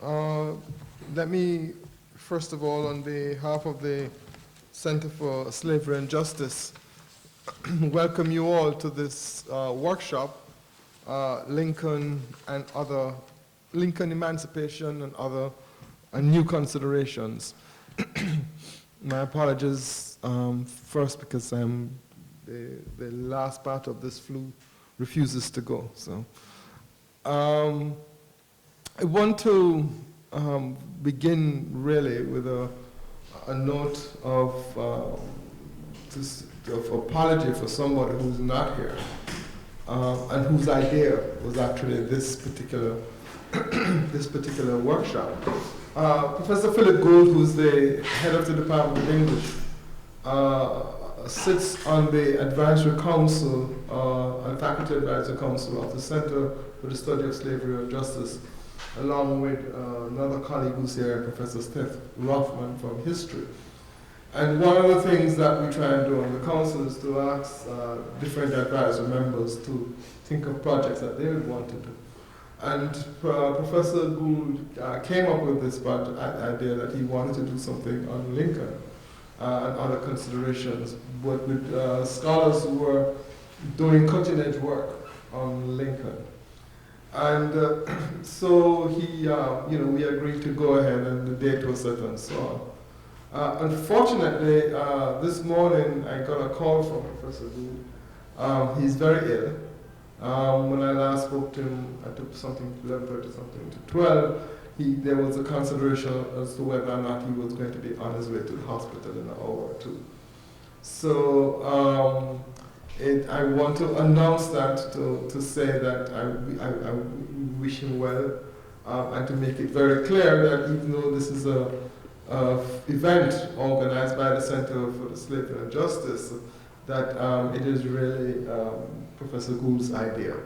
Let me, first of all, on behalf of the Center for Slavery and Justice, welcome you all to this workshop, Lincoln Emancipation and New Considerations. My apologies first because the last part of this flu refuses to go. So I want to begin really with a note of apology for somebody who's not here and whose idea was actually this particular workshop. Professor Philip Gould, who's the head of the Department of English, sits on the advisory council, and faculty advisory council of the Center for the Study of Slavery and Justice, along with another colleague who's here, Professor Steph Rothman from History. And one of the things that we try and do on the council is to ask different advisory members to think of projects that they would want to do. And Professor Gould came up with this idea that he wanted to do something on Lincoln and other considerations, but with scholars who were doing cutting-edge work on Lincoln. And so he, we agreed to go ahead, and the date was set and so on. Unfortunately, this morning I got a call from Professor Gould. He's very ill. When I last spoke to him, I took something 11:30 something to 12. There was a consideration as to whether or not he was going to be on his way to the hospital in an hour or two. So I want to announce that to say that I wish him well, and to make it very clear that even though this is a event organized by the Center for the Slavery and Justice, that it is really Professor Gould's idea.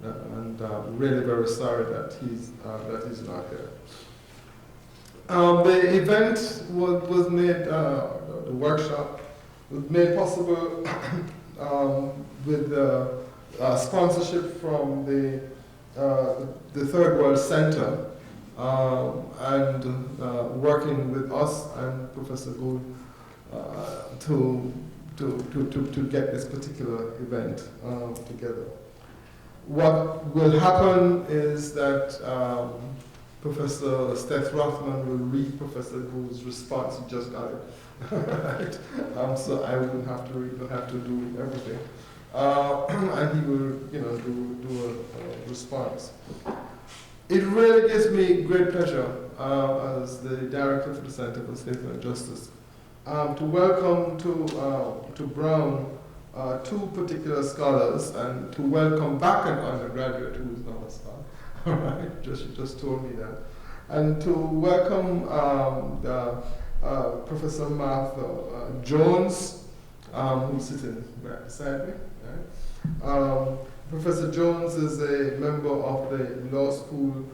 And really very sorry that he's not here. The event was made, the workshop was made possible with sponsorship from the Third World Center and working with us and Professor Gould to get this particular event together. What will happen is that Professor Steph Rothman will read Professor Gould's response. He just got it. Right? So I wouldn't have to read, have to do everything. And he will, do a response. It really gives me great pleasure as the director for the Center for Slavery and Justice to welcome to Brown two particular scholars, and to welcome back an undergraduate who is not a scholar. All right, just told me that, and to welcome Professor Martha Jones, who's sitting right beside me. Right? Professor Jones is a member of the law school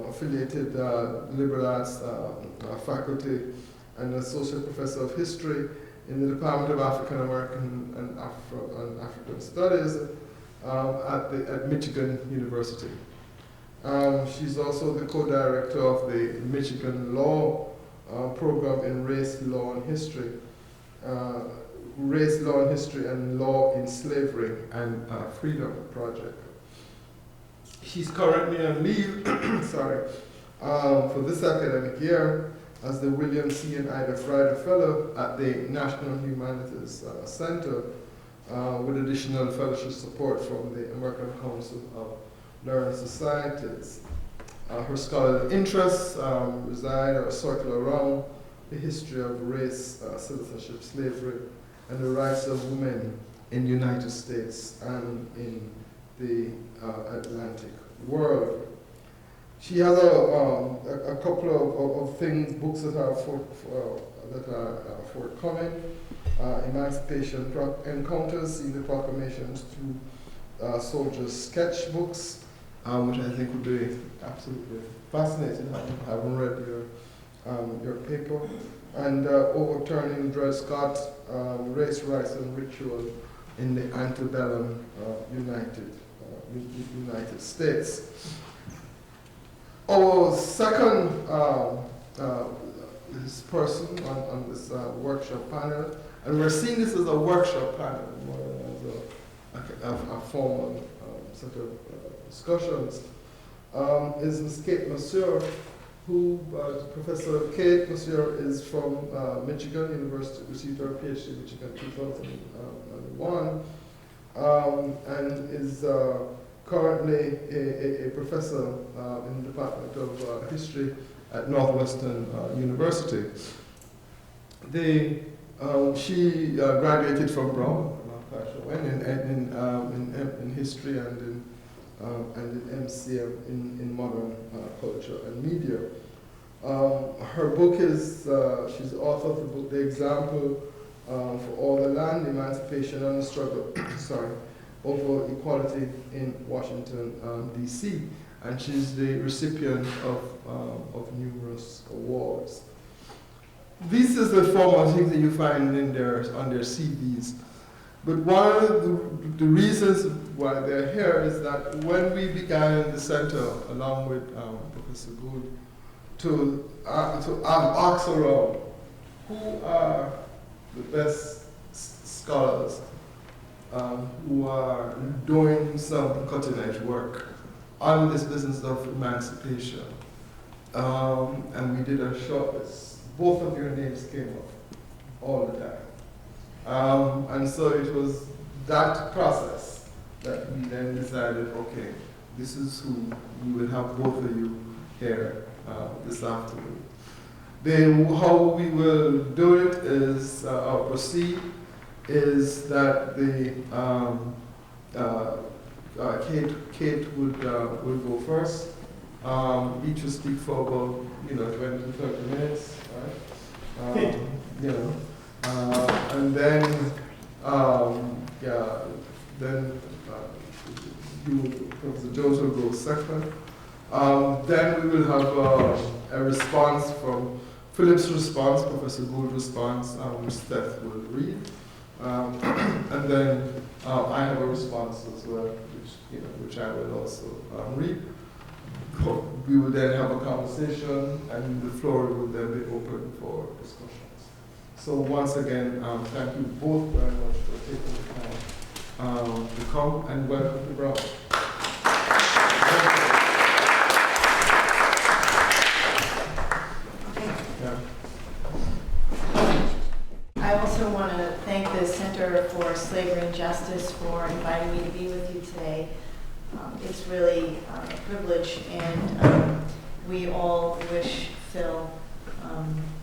affiliated liberal arts faculty and associate professor of history in the Department of African American and African Studies at Michigan University. She's also the co-director of the Michigan Law Program in Race, Law, and History, and Law in Slavery and Freedom Project. She's currently on leave, for this academic year, as the William C. and Ida Friday Fellow at the National Humanities Center, with additional fellowship support from the American Council of Learned Societies. Her scholarly interests reside or circle around the history of race, citizenship, slavery, and the rights of women in the United States and in the Atlantic world. She has a couple of things, books that are forthcoming. Emancipation Encounters in the Proclamations to Soldiers sketchbooks, which I think would be absolutely fascinating. I haven't read your paper. And Overturning Dred Scott, Race, Rights, and Ritual in the Antebellum United States. Our second this person on this workshop panel, and we're seeing this as a workshop panel more than as a formal set of discussions, is Ms. Kate Masur, who, Professor Kate Masur is from Michigan University, received her PhD in Michigan 2001, and is currently a professor in the Department of History at Northwestern University. She graduated from Brown, I'm not quite sure when, in history and in MCM in modern culture and media. Her book is, she's the author of the book, The Example for All the Land, Emancipation and the Struggle, over Equality in Washington, D.C. And she's the recipient of numerous awards. This is the formal things that you find on their CVs. But one of the reasons why they're here is that when we began the center, along with Professor Gould, to ask around who are the best scholars who are doing some cutting-edge work on this business of emancipation. And we did a short list. Both of your names came up all the time. And so it was that process that we then decided, okay, this is who we will have both of you here this afternoon. Then how we will do it is, or proceed, is that Kate would go first. Each will speak for about 20 to 30 minutes, right? And then Professor Jones will go second. Then we will have a response from Philip's response, Professor Gould's response, which Steph will read. And then I have a response as well, which I will also read. We will then have a conversation, and the floor will then be open for discussions. So once again, thank you both very much for taking the time to come, and welcome to Brown. I also want to thank the Center for Slavery and Justice for inviting me to be with you today. It's really a privilege, and we all wish Phil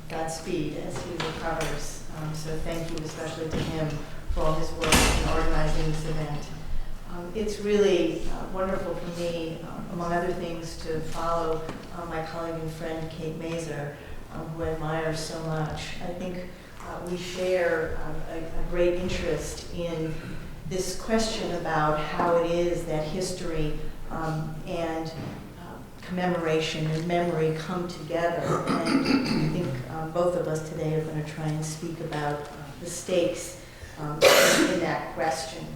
Godspeed as he recovers. So thank you especially to him for all his work in organizing this event. It's really wonderful for me, among other things, to follow my colleague and friend Kate Masur, who I admire so much. I think we share a great interest in this question about how it is that history and commemoration and memory come together. And I think both of us today are going to try and speak about the stakes in that question.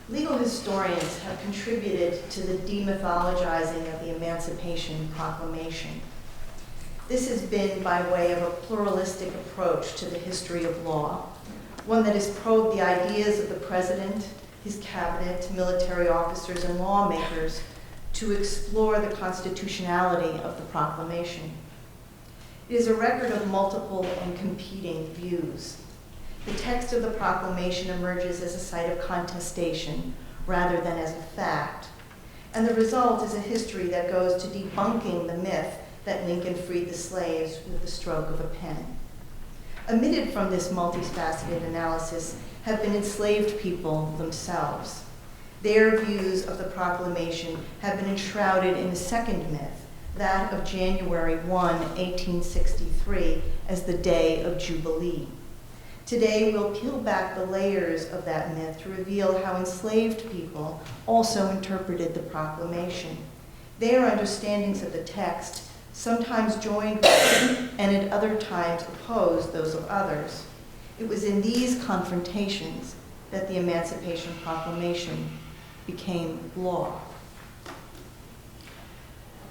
Legal historians have contributed to the demythologizing of the Emancipation Proclamation. This has been by way of a pluralistic approach to the history of law, one that has probed the ideas of the president, his cabinet, military officers, and lawmakers to explore the constitutionality of the proclamation. It is a record of multiple and competing views. The text of the proclamation emerges as a site of contestation rather than as a fact, and the result is a history that goes to debunking the myth that Lincoln freed the slaves with the stroke of a pen. Omitted from this multifaceted analysis have been enslaved people themselves. Their views of the proclamation have been enshrouded in the second myth, that of January 1, 1863, as the day of Jubilee. Today, we'll peel back the layers of that myth to reveal how enslaved people also interpreted the proclamation. Their understandings of the text sometimes joined with and at other times opposed those of others. It was in these confrontations that the Emancipation Proclamation became law.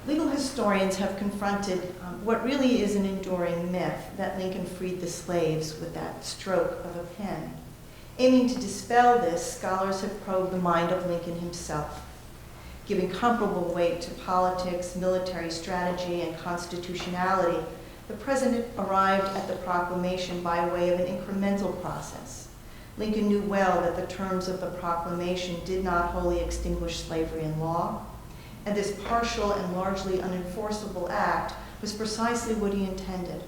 Legal historians have confronted what really is an enduring myth, that Lincoln freed the slaves with that stroke of a pen. Aiming to dispel this, scholars have probed the mind of Lincoln himself, giving comparable weight to politics, military strategy, and constitutionality. The president arrived at the proclamation by way of an incremental process. Lincoln knew well that the terms of the proclamation did not wholly extinguish slavery in law, and this partial and largely unenforceable act was precisely what he intended.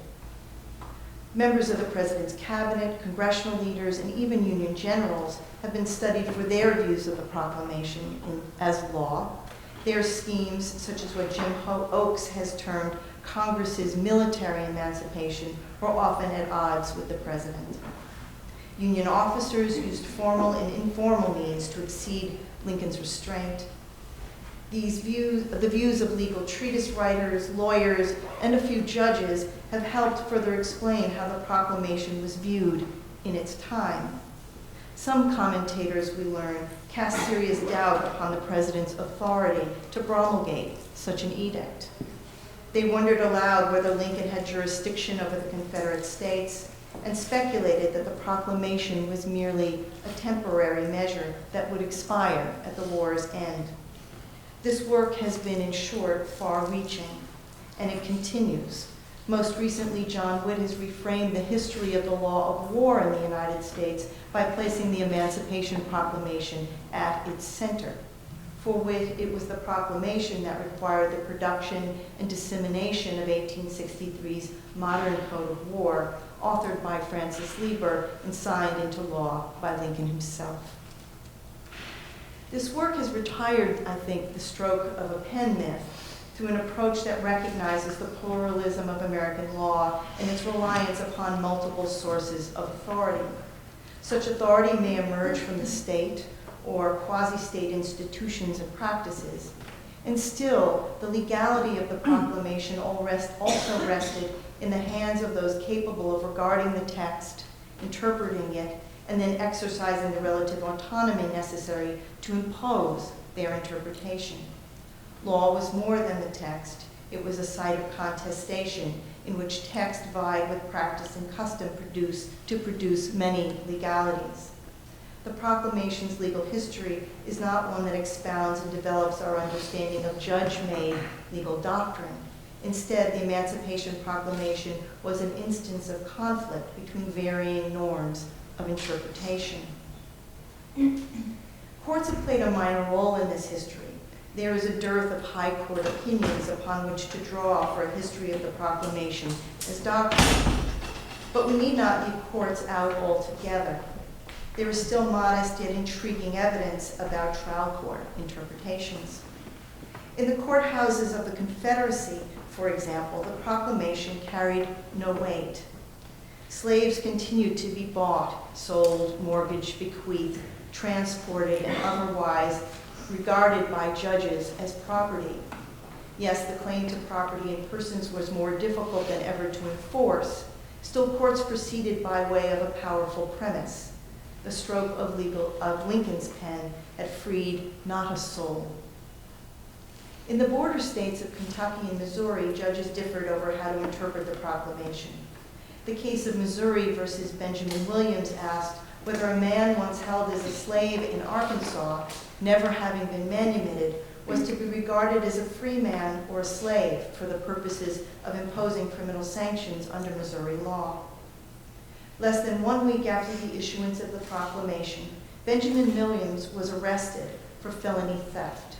Members of the president's cabinet, congressional leaders, and even Union generals have been studied for their views of the proclamation as law. Their schemes, such as what Jim Oakes has termed Congress's military emancipation, were often at odds with the president. Union officers used formal and informal means to exceed Lincoln's restraint. The views of legal treatise writers, lawyers, and a few judges have helped further explain how the proclamation was viewed in its time. Some commentators, we learn, cast serious doubt upon the president's authority to promulgate such an edict. They wondered aloud whether Lincoln had jurisdiction over the Confederate States, and speculated that the proclamation was merely a temporary measure that would expire at the war's end. This work has been, in short, far-reaching, and it continues. Most recently, John Witt has reframed the history of the law of war in the United States by placing the Emancipation Proclamation at its center. For Witt, it was the proclamation that required the production and dissemination of 1863's Modern Code of War, authored by Francis Lieber and signed into law by Lincoln himself. This work has retired, I think, the stroke of a pen myth through an approach that recognizes the pluralism of American law and its reliance upon multiple sources of authority. Such authority may emerge from the state or quasi-state institutions and practices, and still the legality of the proclamation also rested in the hands of those capable of regarding the text, interpreting it, and then exercising the relative autonomy necessary to impose their interpretation. Law was more than the text. It was a site of contestation in which text vied with practice and custom to produce many legalities. The proclamation's legal history is not one that expounds and develops our understanding of judge-made legal doctrine. Instead, the Emancipation Proclamation was an instance of conflict between varying norms of interpretation. Courts have played a minor role in this history. There is a dearth of high court opinions upon which to draw for a history of the proclamation as doctrine. But we need not leave courts out altogether. There is still modest yet intriguing evidence about trial court interpretations. In the courthouses of the Confederacy, for example, the proclamation carried no weight. Slaves continued to be bought, sold, mortgaged, bequeathed, transported, and otherwise regarded by judges as property. Yes, the claim to property in persons was more difficult than ever to enforce. Still, courts proceeded by way of a powerful premise. The stroke of Lincoln's pen had freed not a soul. In the border states of Kentucky and Missouri, judges differed over how to interpret the proclamation. The case of Missouri versus Benjamin Williams asked whether a man once held as a slave in Arkansas, never having been manumitted, was to be regarded as a free man or a slave for the purposes of imposing criminal sanctions under Missouri law. Less than 1 week after the issuance of the proclamation, Benjamin Williams was arrested for felony theft.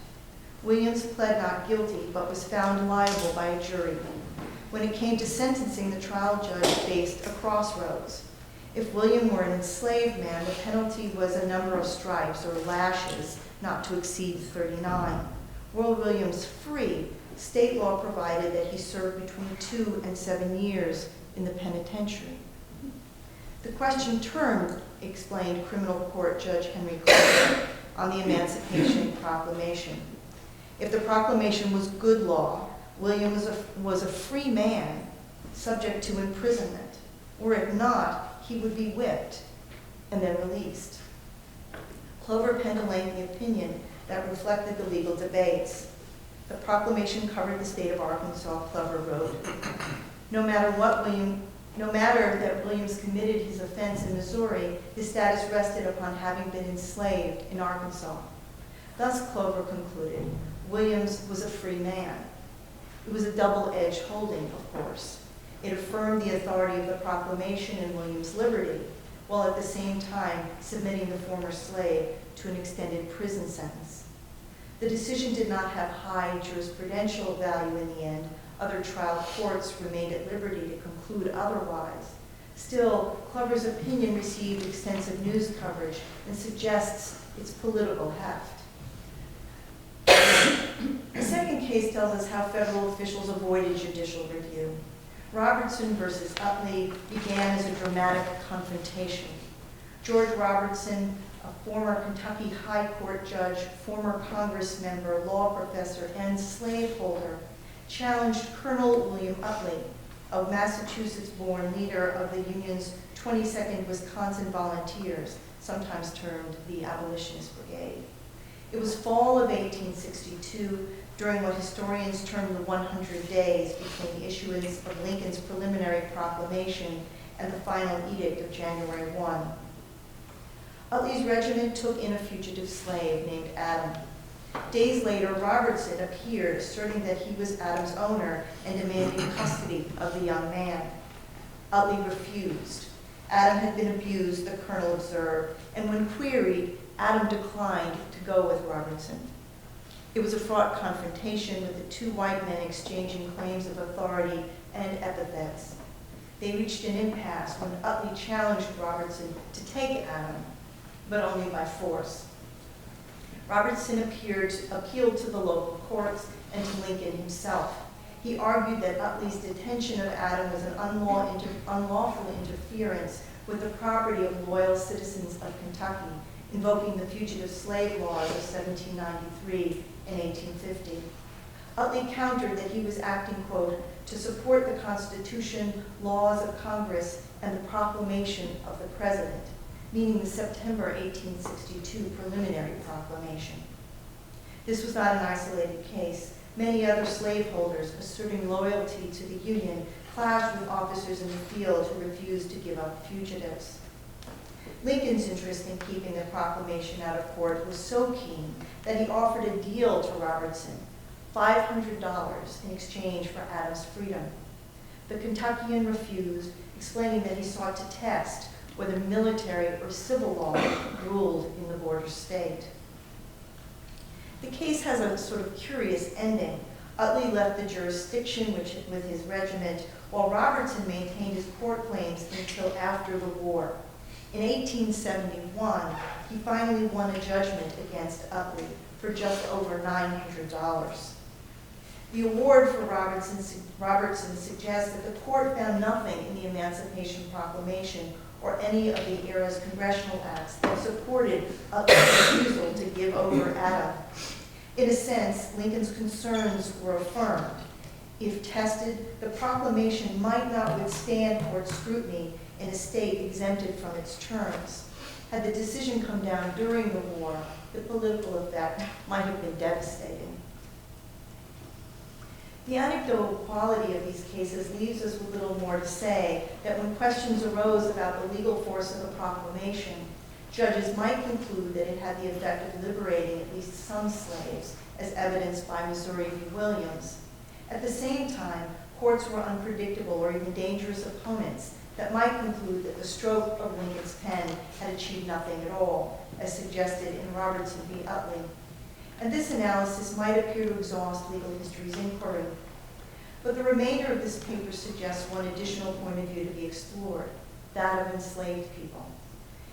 Williams pled not guilty, but was found liable by a jury. When it came to sentencing, the trial judge faced a crossroads. If William were an enslaved man, the penalty was a number of stripes or lashes, not to exceed 39. Were Williams free, state law provided that he served between 2 and 7 years in the penitentiary. The question turned, explained criminal court Judge Henry Clark on the Emancipation Proclamation. If the proclamation was good law, William was a free man subject to imprisonment. Were it not, he would be whipped and then released. Clover penned a lengthy opinion that reflected the legal debates. The proclamation covered the state of Arkansas, Clover wrote. No matter that Williams committed his offense in Missouri, his status rested upon having been enslaved in Arkansas. Thus, Clover concluded, Williams was a free man. It was a double-edged holding, of course. It affirmed the authority of the proclamation and Williams' liberty, while at the same time submitting the former slave to an extended prison sentence. The decision did not have high jurisprudential value in the end. Other trial courts remained at liberty to conclude otherwise. Still, Clover's opinion received extensive news coverage and suggests its political heft. The second case tells us how federal officials avoided judicial review. Robertson versus Utley began as a dramatic confrontation. George Robertson, a former Kentucky High Court judge, former Congress member, law professor, and slaveholder, challenged Colonel William Utley, a Massachusetts-born leader of the Union's 22nd Wisconsin Volunteers, sometimes termed the Abolitionist Brigade. It was fall of 1862, during what historians term the 100 days between the issuance of Lincoln's preliminary proclamation and the final edict of January 1. Utley's regiment took in a fugitive slave named Adam. Days later, Robertson appeared, asserting that he was Adam's owner and demanding custody of the young man. Utley refused. Adam had been abused, the colonel observed, and when queried, Adam declined to go with Robertson. It was a fraught confrontation with the two white men exchanging claims of authority and epithets. They reached an impasse when Utley challenged Robertson to take Adam, but only by force. Robertson appealed to the local courts and to Lincoln himself. He argued that Utley's detention of Adam was an unlawful interference with the property of loyal citizens of Kentucky, invoking the fugitive slave laws of 1793 and 1850. Utley countered that he was acting, quote, to support the Constitution, laws of Congress, and the proclamation of the President, meaning the September 1862 preliminary proclamation. This was not an isolated case. Many other slaveholders asserting loyalty to the Union clashed with officers in the field who refused to give up fugitives. Lincoln's interest in keeping the proclamation out of court was so keen that he offered a deal to Robertson, $500 in exchange for Adam's freedom. The Kentuckian refused, explaining that he sought to test whether military or civil law ruled in the border state. The case has a sort of curious ending. Utley left the jurisdiction with his regiment, while Robertson maintained his court claims until after the war. In 1871, he finally won a judgment against Utley for just over $900. The award for Robertson suggests that the court found nothing in the Emancipation Proclamation or any of the era's congressional acts that supported Utley's refusal to give over Adam. In a sense, Lincoln's concerns were affirmed. If tested, the proclamation might not withstand court scrutiny in a state exempted from its terms. Had the decision come down during the war, the political effect might have been devastating. The anecdotal quality of these cases leaves us with little more to say that when questions arose about the legal force of the proclamation, judges might conclude that it had the effect of liberating at least some slaves, as evidenced by Missouri v. Williams. At the same time, courts were unpredictable or even dangerous opponents that might conclude that the stroke of Lincoln's pen had achieved nothing at all, as suggested in Robertson v. Utley. And this analysis might appear to exhaust legal history's inquiry. But the remainder of this paper suggests one additional point of view to be explored, that of enslaved people.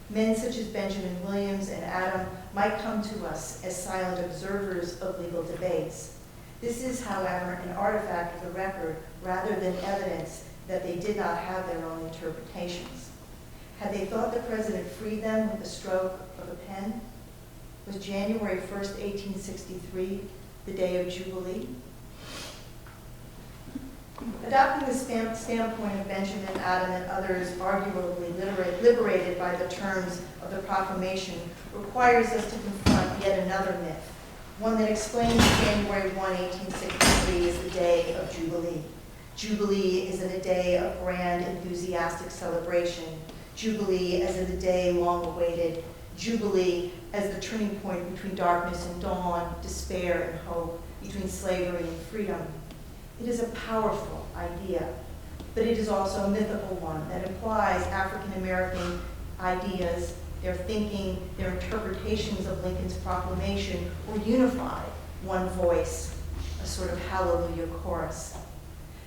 Men such as Benjamin Williams and Adam might come to us as silent observers of legal debates. This is, however, an artifact of the record rather than evidence that they did not have their own interpretations. Had they thought the president freed them with the stroke of a pen? Was January 1st, 1863, the day of Jubilee? Adopting the standpoint of Benjamin, Adam, and others arguably liberated by the terms of the proclamation requires us to confront yet another myth, one that explains January 1, 1863 as the day of Jubilee. Jubilee is a day of grand, enthusiastic celebration. Jubilee as a day long awaited. Jubilee as the turning point between darkness and dawn, despair and hope, between slavery and freedom. It is a powerful idea, but it is also a mythical one that implies African American ideas, their thinking, their interpretations of Lincoln's proclamation were unified, one voice, a sort of hallelujah chorus.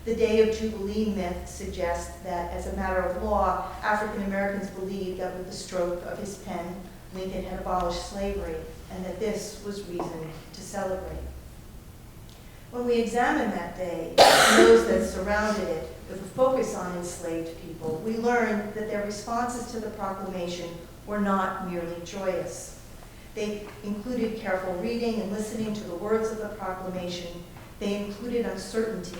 The Day of Jubilee myth suggests that, as a matter of law, African Americans believed that with the stroke of his pen, Lincoln had abolished slavery, and that this was reason to celebrate. When we examine that day and those that surrounded it with a focus on enslaved people, we learn that their responses to the proclamation were not merely joyous. They included careful reading and listening to the words of the proclamation. They included uncertainty.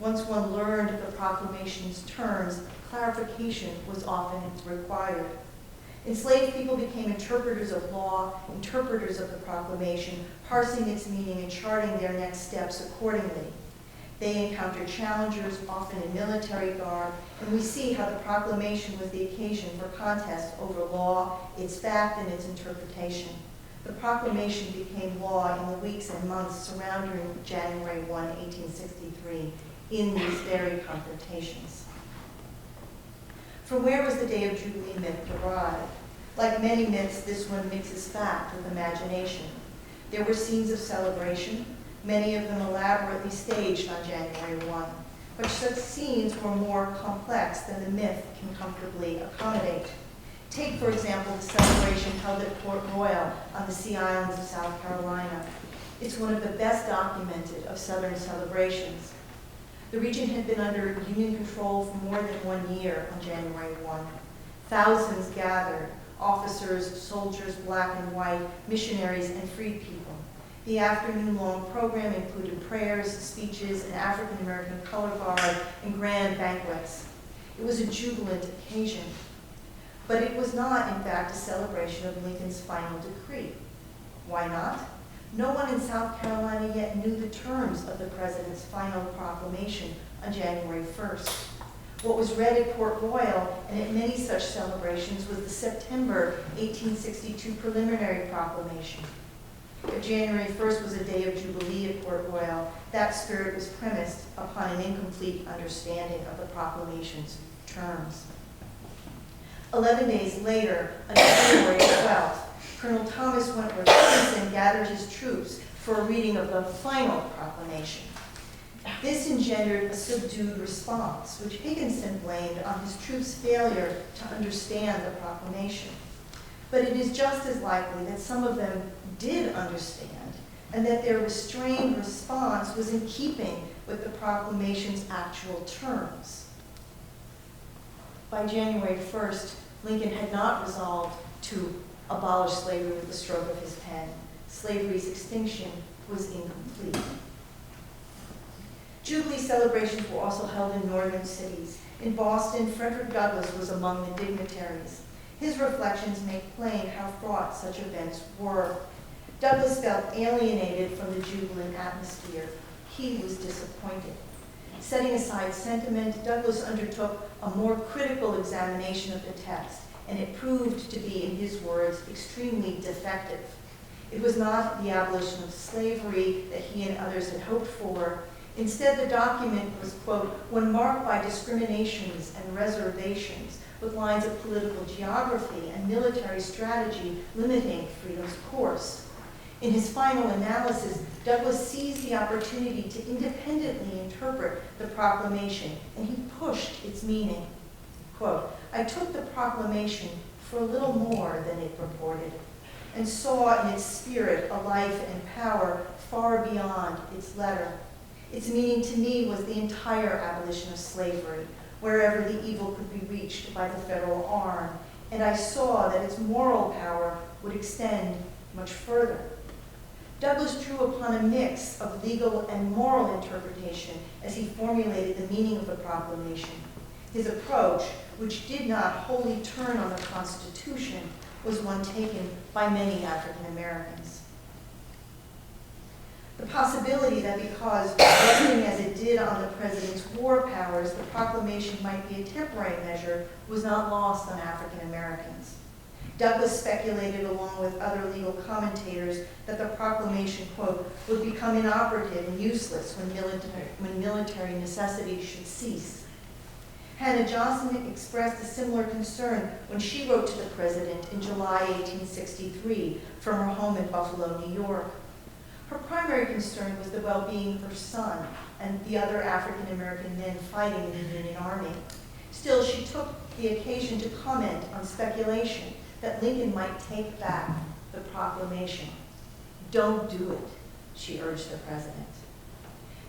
Once one learned the proclamation's terms, clarification was often required. Enslaved people became interpreters of law, interpreters of the proclamation, parsing its meaning and charting their next steps accordingly. They encountered challengers, often in military garb, and we see how the proclamation was the occasion for contest over law, its fact, and its interpretation. The proclamation became law in the weeks and months surrounding January 1, 1863, in these very confrontations. From where was the Day of Jubilee myth derived? Like many myths, this one mixes fact with imagination. There were scenes of celebration, many of them elaborately staged on January 1, but such scenes were more complex than the myth can comfortably accommodate. Take, for example, the celebration held at Port Royal on the Sea Islands of South Carolina. It's one of the best documented of Southern celebrations. The region had been under Union control for more than 1 year on January 1. Thousands gathered, officers, soldiers, black and white, missionaries, and freed people. The afternoon-long program included prayers, speeches, an African-American color guard, and grand banquets. It was a jubilant occasion. But it was not, in fact, a celebration of Lincoln's final decree. Why not? No one in South Carolina yet knew the terms of the president's final proclamation on January 1st. What was read at Port Royal and at many such celebrations was the September 1862 preliminary proclamation. If January 1st was a day of Jubilee at Port Royal, that spirit was premised upon an incomplete understanding of the proclamation's terms. 11 days later, on January 12th, Colonel Thomas Wentworth Higginson gathered his troops for a reading of the final proclamation. This engendered a subdued response, which Higginson blamed on his troops' failure to understand the proclamation. But it is just as likely that some of them did understand, and that their restrained response was in keeping with the proclamation's actual terms. By January 1st, Lincoln had not resolved to abolish slavery with the stroke of his pen. Slavery's extinction was incomplete. Jubilee celebrations were also held in northern cities. In Boston, Frederick Douglass was among the dignitaries. His reflections make plain how fraught such events were. Douglass felt alienated from the jubilant atmosphere. He was disappointed. Setting aside sentiment, Douglass undertook a more critical examination of the text, and it proved to be, in his words, extremely defective. It was not the abolition of slavery that he and others had hoped for. Instead, the document was, quote, one marked by discriminations and reservations, with lines of political geography and military strategy limiting freedom's course. In his final analysis, Douglass seized the opportunity to independently interpret the proclamation, and he pushed its meaning. Quote, I took the proclamation for a little more than it purported, and saw in its spirit a life and power far beyond its letter. Its meaning to me was the entire abolition of slavery, wherever the evil could be reached by the federal arm, and I saw that its moral power would extend much further. Douglass drew upon a mix of legal and moral interpretation as he formulated the meaning of the proclamation. His approach, which did not wholly turn on the Constitution, was one taken by many African Americans. The possibility that because resting as it did on the president's war powers, the proclamation might be a temporary measure was not lost on African Americans. Douglas speculated, along with other legal commentators, that the proclamation, quote, would become inoperative and useless when military necessity should cease. Hannah Johnson expressed a similar concern when she wrote to the president in July 1863 from her home in Buffalo, New York. Her primary concern was the well-being of her son and the other African American men fighting in the Union Army. Still, she took the occasion to comment on speculation that Lincoln might take back the proclamation. Don't do it, she urged the president.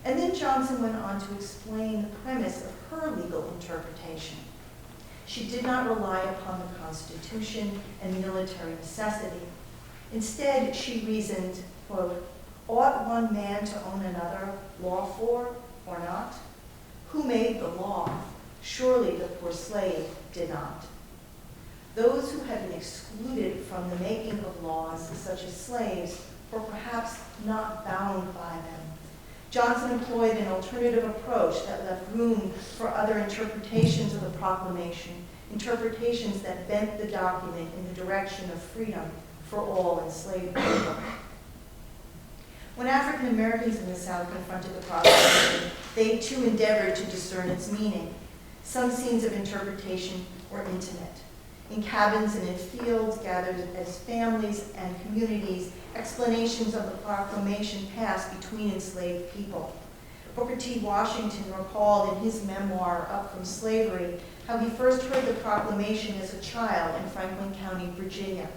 And then Johnson went on to explain the premise of her legal interpretation. She did not rely upon the Constitution and military necessity. Instead, she reasoned, quote, ought one man to own another, lawful or not? Who made the law? Surely the poor slave did not. Those who had been excluded from the making of laws, such as slaves, were perhaps not bound by them. Johnson employed an alternative approach that left room for other interpretations of the proclamation, interpretations that bent the document in the direction of freedom for all enslaved people. When African Americans in the South confronted the proclamation, they too endeavored to discern its meaning. Some scenes of interpretation were intimate. In cabins and in fields gathered as families and communities, explanations of the proclamation passed between enslaved people. Booker T. Washington recalled in his memoir, Up From Slavery, how he first heard the proclamation as a child in Franklin County, Virginia.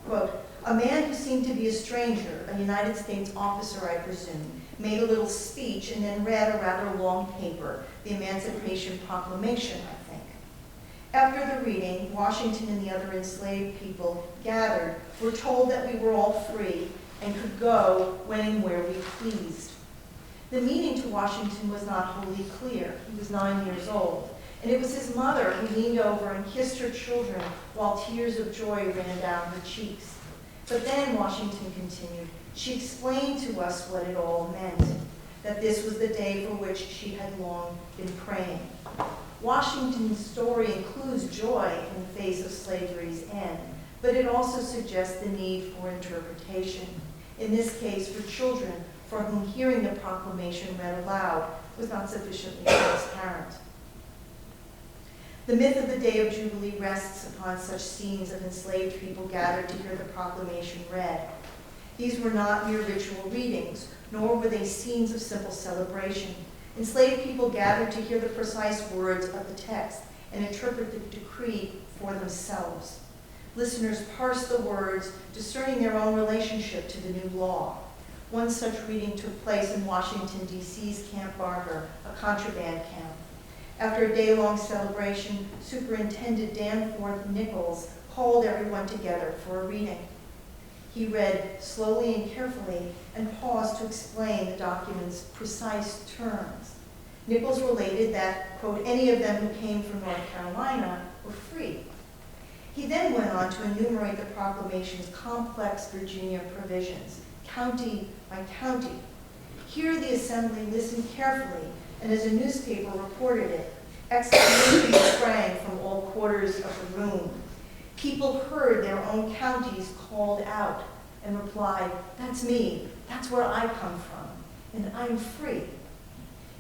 Quote, a man who seemed to be a stranger, a United States officer, I presume, made a little speech and then read a rather long paper, the Emancipation Proclamation, I think. After the reading, Washington and the other enslaved people gathered were told that we were all free and could go when and where we pleased. The meaning to Washington was not wholly clear. He was 9 years old, and it was his mother who leaned over and kissed her children while tears of joy ran down her cheeks. But then, Washington continued, she explained to us what it all meant, that this was the day for which she had long been praying. Washington's story includes joy in the face of slavery's end, but it also suggests the need for interpretation, in this case for children for whom hearing the proclamation read aloud was not sufficiently transparent. The myth of the Day of Jubilee rests upon such scenes of enslaved people gathered to hear the proclamation read. These were not mere ritual readings, nor were they scenes of simple celebration. Enslaved people gathered to hear the precise words of the text and interpret the decree for themselves. Listeners parsed the words, discerning their own relationship to the new law. One such reading took place in Washington, D.C.'s Camp Barker, a contraband camp. After a day-long celebration, Superintendent Danforth Nichols called everyone together for a reading. He read slowly and carefully and paused to explain the document's precise terms. Nichols related that, quote, any of them who came from North Carolina were free. He then went on to enumerate the proclamation's complex Virginia provisions, county by county. Here the assembly listened carefully, and as a newspaper reported it, exclamations sprang from all quarters of the room. People heard their own counties called out and replied, that's me, that's where I come from, and I'm free.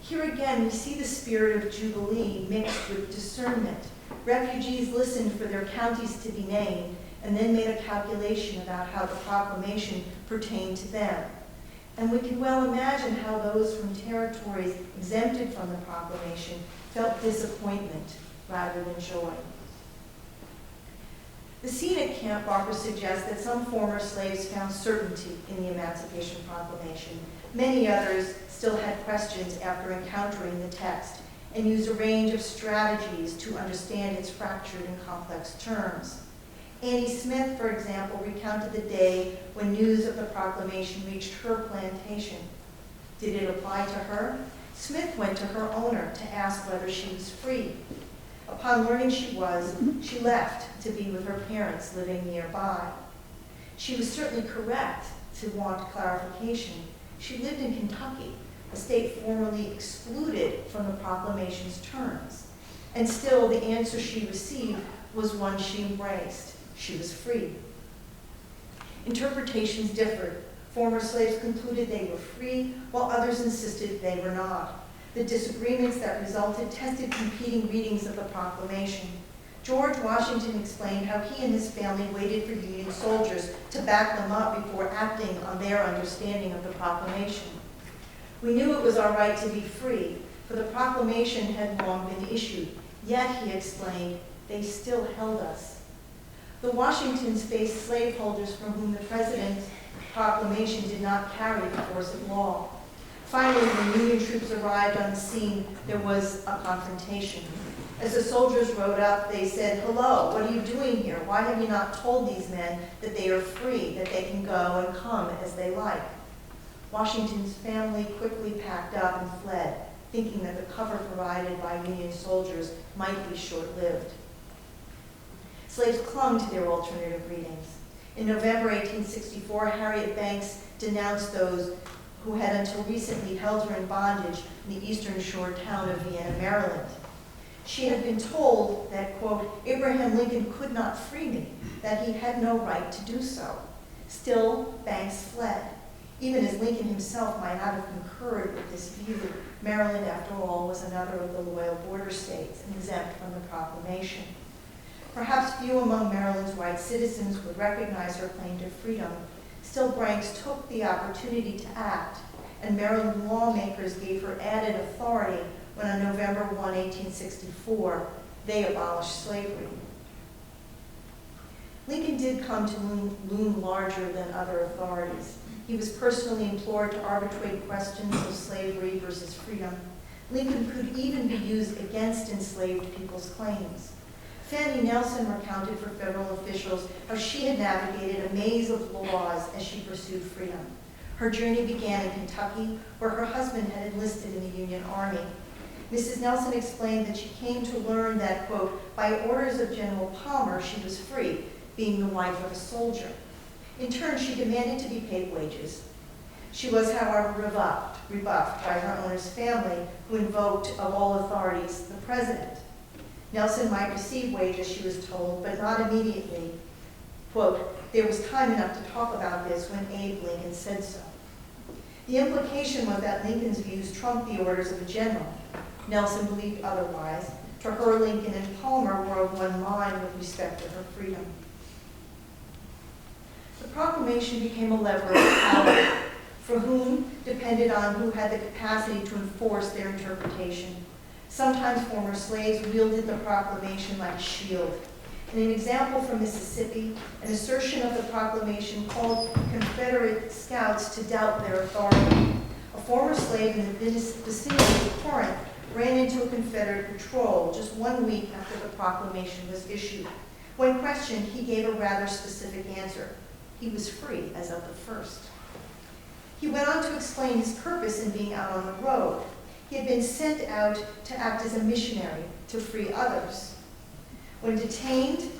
Here again, we see the spirit of Jubilee mixed with discernment. Refugees listened for their counties to be named and then made a calculation about how the proclamation pertained to them. And we can well imagine how those from territories exempted from the proclamation felt disappointment rather than joy. The scene at Camp Barker suggests that some former slaves found certainty in the Emancipation Proclamation. Many others still had questions after encountering the text and used a range of strategies to understand its fractured and complex terms. Annie Smith, for example, recounted the day when news of the proclamation reached her plantation. Did it apply to her? Smith went to her owner to ask whether she was free. Upon learning she was, she left to be with her parents living nearby. She was certainly correct to want clarification. She lived in Kentucky, a state formerly excluded from the proclamation's terms. And still, the answer she received was one she embraced. She was free. Interpretations differed. Former slaves concluded they were free, while others insisted they were not. The disagreements that resulted tested competing readings of the proclamation. George Washington explained how he and his family waited for Union soldiers to back them up before acting on their understanding of the proclamation. We knew it was our right to be free, for the proclamation had long been issued. Yet, he explained, they still held us. The Washingtons faced slaveholders from whom the President's proclamation did not carry the force of law. Finally, when Union troops arrived on the scene, there was a confrontation. As the soldiers rode up, they said, "Hello, what are you doing here? Why have you not told these men that they are free, that they can go and come as they like?" Washington's family quickly packed up and fled, thinking that the cover provided by Union soldiers might be short-lived. Slaves clung to their alternative readings. In November 1864, Harriet Banks denounced those who had until recently held her in bondage in the eastern shore town of Vienna, Maryland. She had been told that, quote, Abraham Lincoln could not free me, that he had no right to do so. Still, Banks fled. Even as Lincoln himself might not have concurred with this view, Maryland, after all, was another of the loyal border states and exempt from the proclamation. Perhaps few among Maryland's white citizens would recognize her claim to freedom. Still, Banks took the opportunity to act, and Maryland lawmakers gave her added authority when on November 1, 1864, they abolished slavery. Lincoln did come to loom larger than other authorities. He was personally implored to arbitrate questions of slavery versus freedom. Lincoln could even be used against enslaved people's claims. Fannie Nelson recounted for federal officials how she had navigated a maze of laws as she pursued freedom. Her journey began in Kentucky, where her husband had enlisted in the Union Army. Mrs. Nelson explained that she came to learn that, quote, by orders of General Palmer, she was free, being the wife of a soldier. In turn, she demanded to be paid wages. She was, however, rebuffed by her owner's family, who invoked, of all authorities, the president. Nelson might receive wages, she was told, but not immediately. Quote, there was time enough to talk about this when Abe Lincoln said so. The implication was that Lincoln's views trumped the orders of a general. Nelson believed otherwise. To her, Lincoln and Palmer were of one mind with respect to her freedom. The proclamation became a lever of power, for whom depended on who had the capacity to enforce their interpretation. Sometimes former slaves wielded the proclamation like a shield. In an example from Mississippi, an assertion of the proclamation called Confederate scouts to doubt their authority. A former slave in the vicinity of Corinth ran into a Confederate patrol just 1 week after the proclamation was issued. When questioned, he gave a rather specific answer. He was free as of the first. He went on to explain his purpose in being out on the road. He had been sent out to act as a missionary to free others. When detained,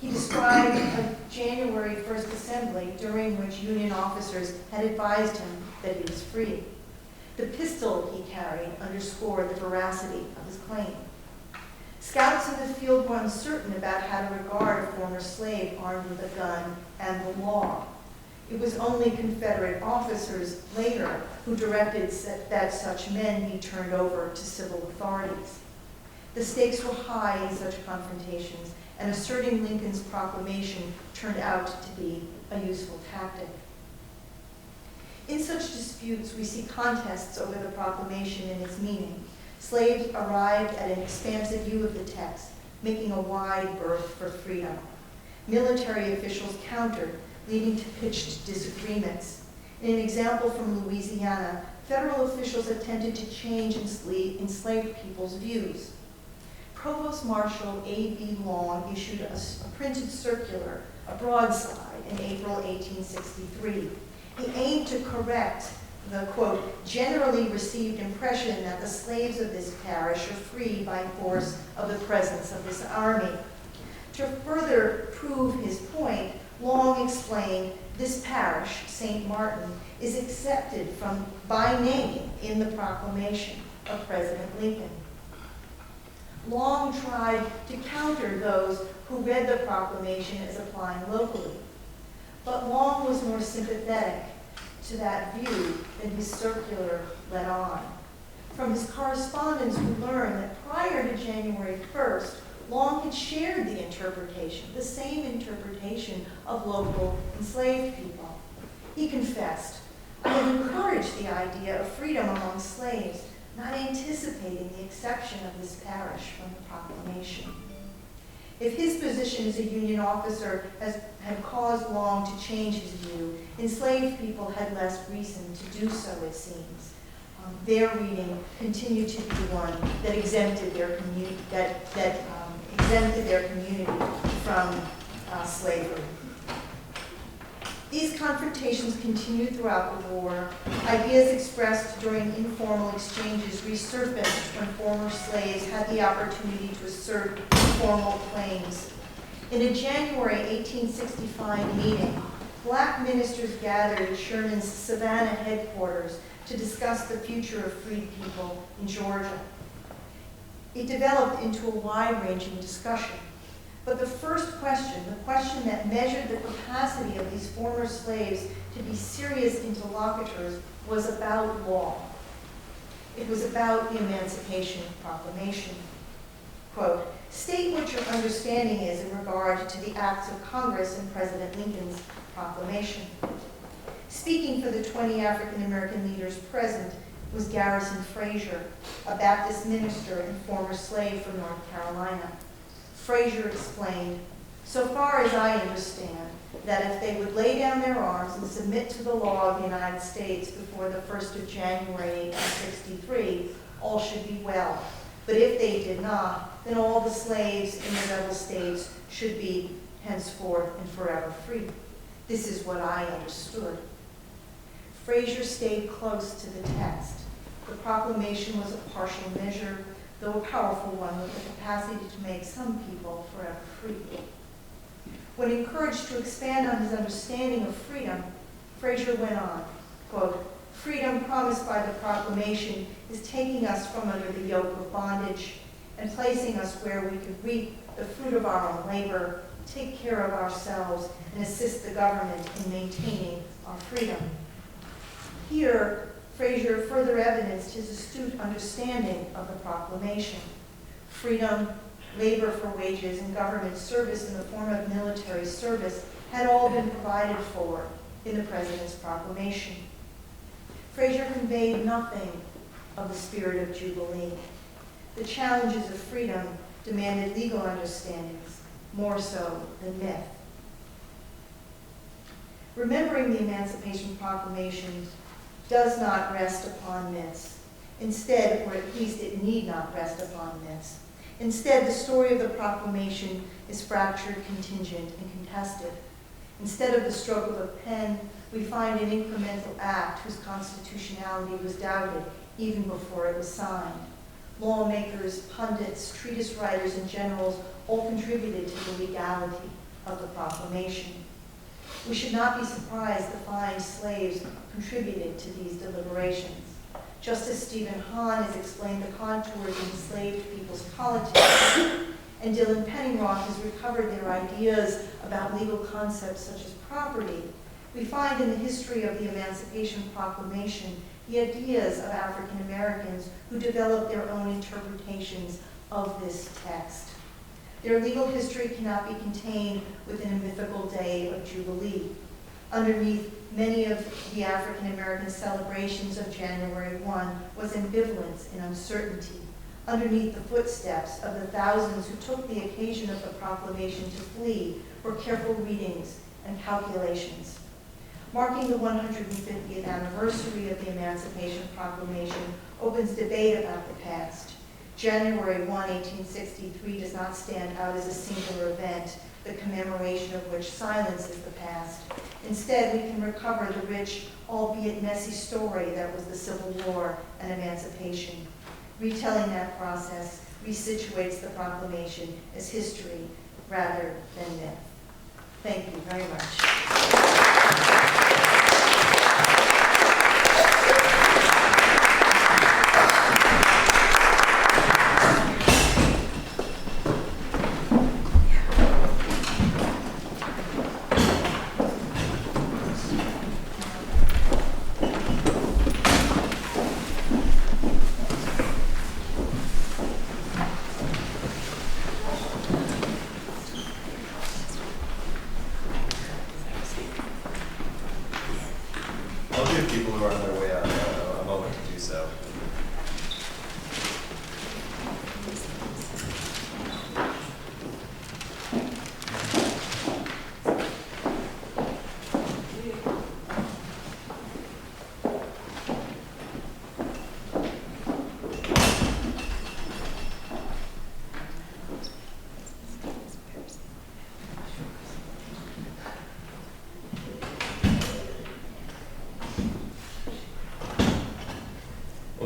he described a January 1st assembly during which Union officers had advised him that he was free. The pistol he carried underscored the veracity of his claim. Scouts in the field were uncertain about how to regard a former slave armed with a gun and the law. It was only Confederate officers later who directed that such men be turned over to civil authorities. The stakes were high in such confrontations, and asserting Lincoln's proclamation turned out to be a useful tactic. In such disputes, we see contests over the proclamation and its meaning. Slaves arrived at an expansive view of the text, making a wide berth for freedom. Military officials countered, leading to pitched disagreements. In an example from Louisiana, federal officials attempted to change enslaved people's views. Provost Marshal A.B. Long issued a printed circular, a broadside, in April 1863. He aimed to correct the, quote, generally received impression that the slaves of this parish are free by force of the presence of this army. To further prove his point, Long explained This parish, St. Martin, is accepted by name in the proclamation of President Lincoln. Long tried to counter those who read the proclamation as applying locally, but Long was more sympathetic to that view than his circular let on. From his correspondence, we learn that prior to January 1st, Long had shared the interpretation, the same interpretation of local enslaved people. He confessed, "I had encouraged the idea of freedom among slaves, not anticipating the exception of this parish from the proclamation." If his position as a Union officer had caused Long to change his view, enslaved people had less reason to do so, it seems. Their reading continued to be one that exempted their community, exempted their community from slavery. These confrontations continued throughout the war. Ideas expressed during informal exchanges resurfaced when former slaves had the opportunity to assert formal claims. In a January 1865 meeting, black ministers gathered at Sherman's Savannah headquarters to discuss the future of freed people in Georgia. It developed into a wide-ranging discussion. But the first question, the question that measured the capacity of these former slaves to be serious interlocutors, was about law. It was about the Emancipation Proclamation. Quote, "State what your understanding is in regard to the acts of Congress and President Lincoln's proclamation." Speaking for the 20 African-American leaders present was Garrison Frazier, a Baptist minister and former slave from North Carolina. Frazier explained, "So far as I understand, that if they would lay down their arms and submit to the law of the United States before the 1st of January 1863, all should be well. But if they did not, then all the slaves in the rebel states should be henceforth and forever free. This is what I understood." Frazier stayed close to the text. The proclamation was a partial measure, though a powerful one with the capacity to make some people forever free. When encouraged to expand on his understanding of freedom, Frazier went on, quote, "Freedom promised by the proclamation is taking us from under the yoke of bondage and placing us where we could reap the fruit of our own labor, take care of ourselves, and assist the government in maintaining our freedom." Here, Frazier further evidenced his astute understanding of the proclamation. Freedom, labor for wages, and government service in the form of military service had all been provided for in the President's proclamation. Frazier conveyed nothing of the spirit of Jubilee. The challenges of freedom demanded legal understandings, more so than myth. Remembering the Emancipation Proclamation does not rest upon myths. Instead, or at least it need not rest upon myths. Instead, the story of the proclamation is fractured, contingent, and contested. Instead of the stroke of a pen, we find an incremental act whose constitutionality was doubted even before it was signed. Lawmakers, pundits, treatise writers, and generals all contributed to the legality of the proclamation. We should not be surprised to find slaves contributed to these deliberations. Justice Stephen Hahn has explained the contours of enslaved people's politics, and Dylan Penningroth has recovered their ideas about legal concepts such as property. We find in the history of the Emancipation Proclamation the ideas of African Americans who developed their own interpretations of this text. Their legal history cannot be contained within a mythical day of Jubilee. Underneath many of the African American celebrations of January 1 was ambivalence and uncertainty. Underneath the footsteps of the thousands who took the occasion of the proclamation to flee were careful readings and calculations. Marking the 150th anniversary of the Emancipation Proclamation opens debate about the past. January 1, 1863 does not stand out as a singular event, the commemoration of which silences the past. Instead, we can recover the rich, albeit messy story that was the Civil War and emancipation. Retelling that process resituates the proclamation as history rather than myth. Thank you very much.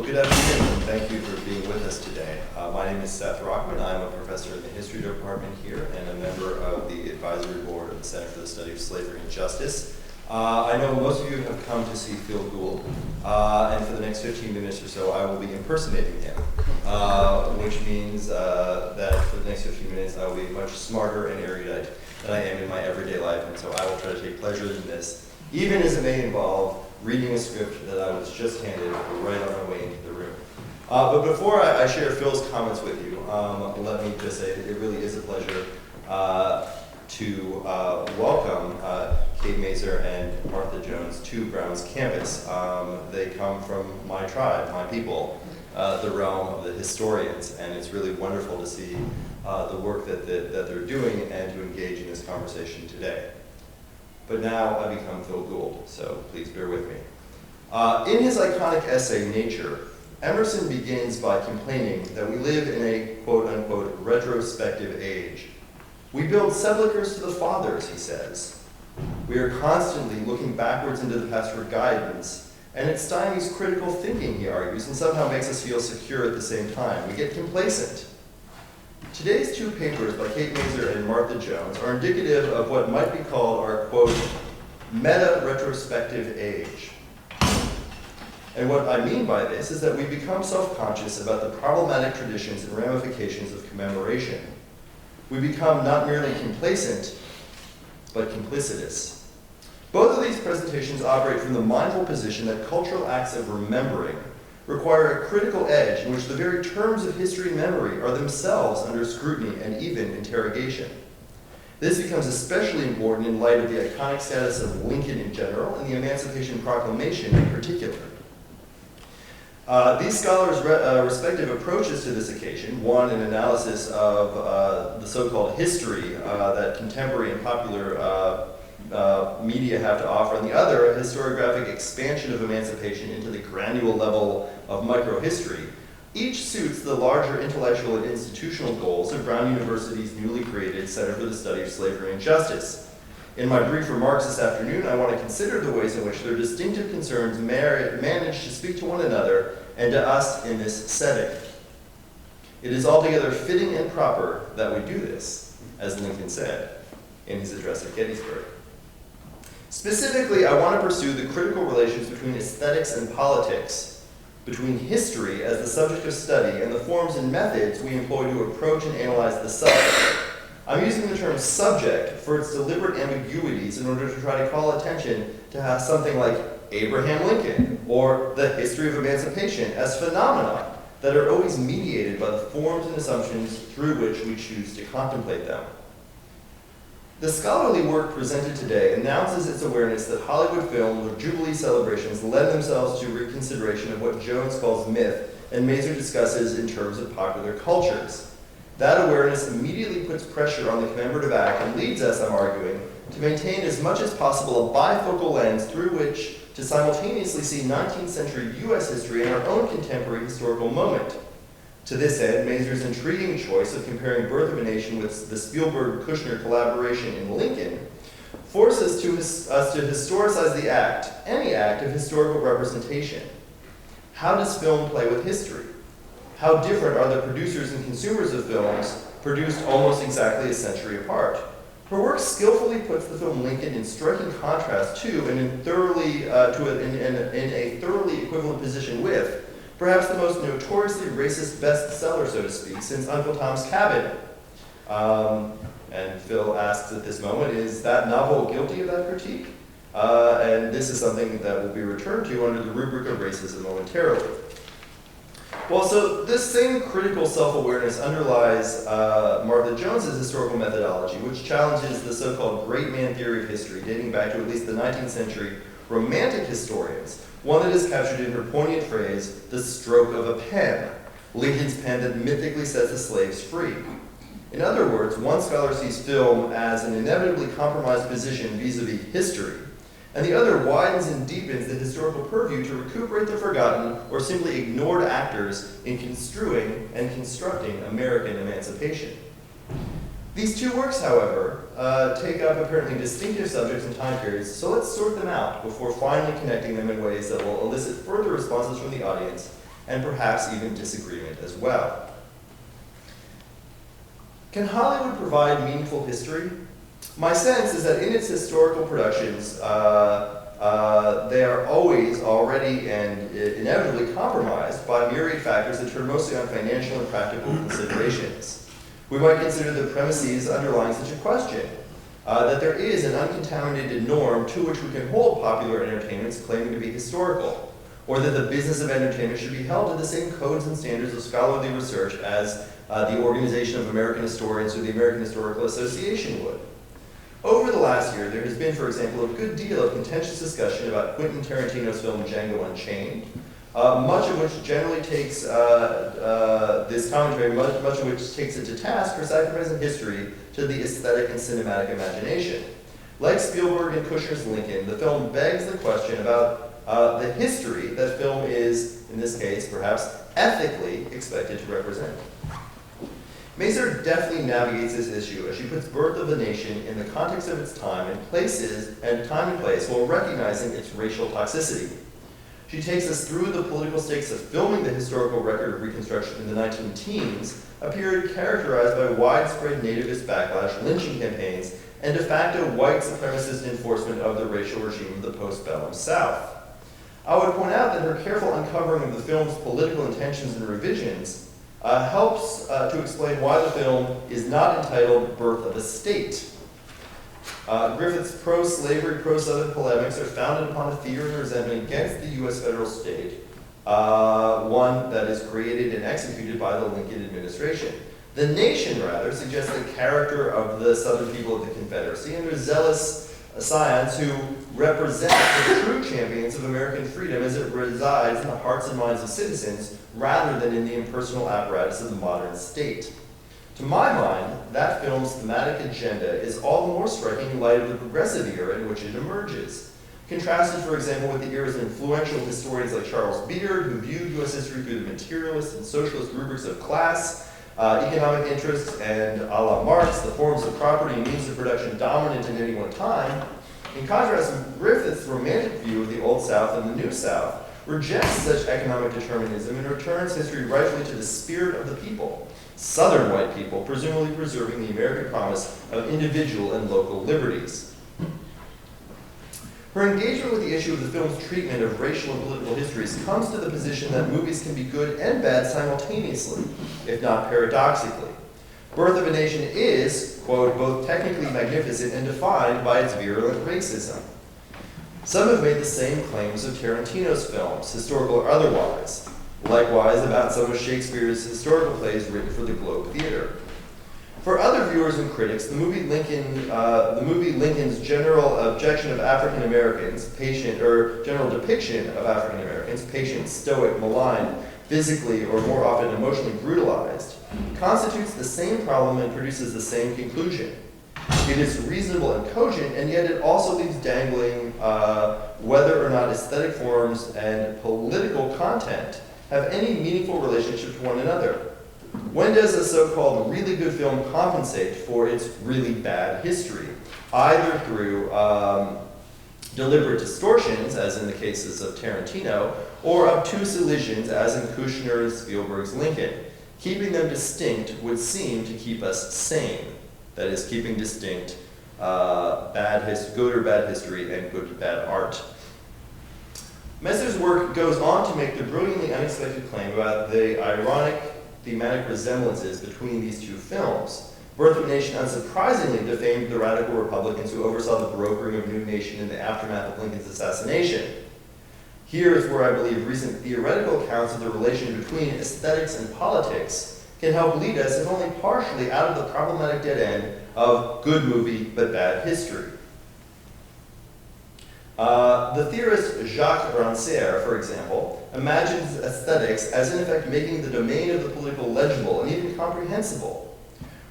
Good afternoon, and thank you for being with us today. My name is Seth Rockman. I'm a professor in the History Department here and a member of the Advisory Board of the Center for the Study of Slavery and Justice. I know most of you have come to see Phil Gould, and for the next 15 minutes or so I will be impersonating him, which means that for the next 15 minutes I will be much smarter and erudite than I am in my everyday life, and so I will try to take pleasure in this, even as it may involve reading a script that I was just handed right on my way into the room. But before I share Phil's comments with you, let me just say that it really is a pleasure to welcome Kate Masur and Martha Jones to Brown's campus. They come from my tribe, my people, the realm of the historians, and it's really wonderful to see the work that they're doing and to engage in this conversation today. But now I become Phil Gould, so please bear with me. In his iconic essay, Nature, Emerson begins by complaining that we live in a quote-unquote retrospective age. We build sepulchres to the fathers, he says. We are constantly looking backwards into the past for guidance, and it stymies critical thinking, he argues, and somehow makes us feel secure at the same time. We get complacent. Today's two papers by Kate Masur and Martha Jones are indicative of what might be called our, quote, meta-retrospective age. And what I mean by this is that we become self-conscious about the problematic traditions and ramifications of commemoration. We become not merely complacent, but complicitous. Both of these presentations operate from the mindful position that cultural acts of remembering require a critical edge in which the very terms of history and memory are themselves under scrutiny and even interrogation. This becomes especially important in light of the iconic status of Lincoln in general and the Emancipation Proclamation in particular. These scholars' respective approaches to this occasion, one an analysis of the so-called history that contemporary and popular media have to offer, and the other, a historiographic expansion of emancipation into the granular level of microhistory, each suits the larger intellectual and institutional goals of Brown University's newly created Center for the Study of Slavery and Justice. In my brief remarks this afternoon, I want to consider the ways in which their distinctive concerns manage to speak to one another and to us in this setting. It is altogether fitting and proper that we do this, as Lincoln said in his address at Gettysburg. Specifically, I want to pursue the critical relations between aesthetics and politics, between history as the subject of study and the forms and methods we employ to approach and analyze the subject. I'm using the term subject for its deliberate ambiguities in order to try to call attention to something like Abraham Lincoln or the history of emancipation as phenomena that are always mediated by the forms and assumptions through which we choose to contemplate them. The scholarly work presented today announces its awareness that Hollywood films or Jubilee celebrations lend themselves to reconsideration of what Jones calls myth and Masur discusses in terms of popular cultures. That awareness immediately puts pressure on the commemorative act and leads us, I'm arguing, to maintain as much as possible a bifocal lens through which to simultaneously see 19th century US history and our own contemporary historical moment. To this end, Masur's intriguing choice of comparing Birth of a Nation with the Spielberg-Kushner collaboration in Lincoln forces us to historicize the act, any act of historical representation. How does film play with history? How different are the producers and consumers of films produced almost exactly a century apart? Her work skillfully puts the film Lincoln in striking contrast to and in a thoroughly equivalent position with perhaps the most notoriously racist bestseller, so to speak, since Uncle Tom's Cabin. And Phil asks at this moment, is that novel guilty of that critique? And this is something that will be returned to under the rubric of racism momentarily. Well, so this same critical self-awareness underlies Martha Jones's historical methodology, which challenges the so-called great man theory of history, dating back to at least the 19th century Romantic historians, one that is captured in her poignant phrase, the stroke of a pen, Lincoln's pen that mythically sets the slaves free. In other words, one scholar sees film as an inevitably compromised position vis-a-vis history, and the other widens and deepens the historical purview to recuperate the forgotten or simply ignored actors in construing and constructing American emancipation. These two works, however, take up apparently distinctive subjects and time periods, so let's sort them out before finally connecting them in ways that will elicit further responses from the audience and perhaps even disagreement as well. Can Hollywood provide meaningful history? My sense is that in its historical productions, they are always already and inevitably compromised by myriad factors that turn mostly on financial and practical considerations. We might consider the premises underlying such a question, that there is an uncontaminated norm to which we can hold popular entertainments claiming to be historical, or that the business of entertainment should be held to the same codes and standards of scholarly research as the Organization of American Historians or the American Historical Association would. Over the last year, there has been, for example, a good deal of contentious discussion about Quentin Tarantino's film Django Unchained, much of which generally takes this commentary, much of which takes it to task for sacrificing history to the aesthetic and cinematic imagination. Like Spielberg and Kushner's Lincoln, the film begs the question about the history that film is, in this case, perhaps ethically expected to represent. Masur deftly navigates this issue as she puts Birth of a Nation in the context of its time and place while recognizing its racial toxicity. She takes us through the political stakes of filming the historical record of Reconstruction in the 19-teens, a period characterized by widespread nativist backlash, lynching campaigns, and de facto white supremacist enforcement of the racial regime of the postbellum South. I would point out that her careful uncovering of the film's political intentions and revisions helps to explain why the film is not entitled Birth of a State. Griffith's pro-slavery, pro-Southern polemics are founded upon a fear and resentment against the U.S. federal state, one that is created and executed by the Lincoln administration. The Nation, rather, suggests the character of the Southern people of the Confederacy and their zealous scions who represent the true champions of American freedom as it resides in the hearts and minds of citizens rather than in the impersonal apparatus of the modern state. To my mind, that film's thematic agenda is all the more striking in light of the progressive era in which it emerges. Contrasted, for example, with the era's influential historians like Charles Beard, who viewed U.S. history through the materialist and socialist rubrics of class, economic interests, and a la Marx, the forms of property and means of production dominant in any one time. In contrast, Griffith's romantic view of the Old South and the New South rejects such economic determinism and returns history rightfully to the spirit of the people, Southern white people, presumably preserving the American promise of individual and local liberties. Her engagement with the issue of the film's treatment of racial and political histories comes to the position that movies can be good and bad simultaneously, if not paradoxically. Birth of a Nation is, quote, both technically magnificent and defined by its virulent racism. Some have made the same claims of Tarantino's films, historical or otherwise, likewise about some of Shakespeare's historical plays written for the Globe Theater. For other viewers and critics, the movie Lincoln's general objection of African Americans, general depiction of African Americans, patient, stoic, maligned, physically or more often emotionally brutalized, constitutes the same problem and produces the same conclusion. It is reasonable and cogent, and yet it also leaves dangling whether or not aesthetic forms and political content have any meaningful relationship to one another. When does a so-called really good film compensate for its really bad history? Either through deliberate distortions, as in the cases of Tarantino, or obtuse elisions, as in Kushner and Spielberg's Lincoln. Keeping them distinct would seem to keep us sane. That is, keeping distinct good or bad history and good or bad art. Masur's work goes on to make the brilliantly unexpected claim about the ironic thematic resemblances between these two films. Birth of a Nation unsurprisingly defamed the radical Republicans who oversaw the brokering of New Nation in the aftermath of Lincoln's assassination. Here is where I believe recent theoretical accounts of the relation between aesthetics and politics can help lead us, if only partially, out of the problematic dead end of good movie but bad history. The theorist Jacques Rancière, for example, imagines aesthetics as in effect making the domain of the political legible and even comprehensible.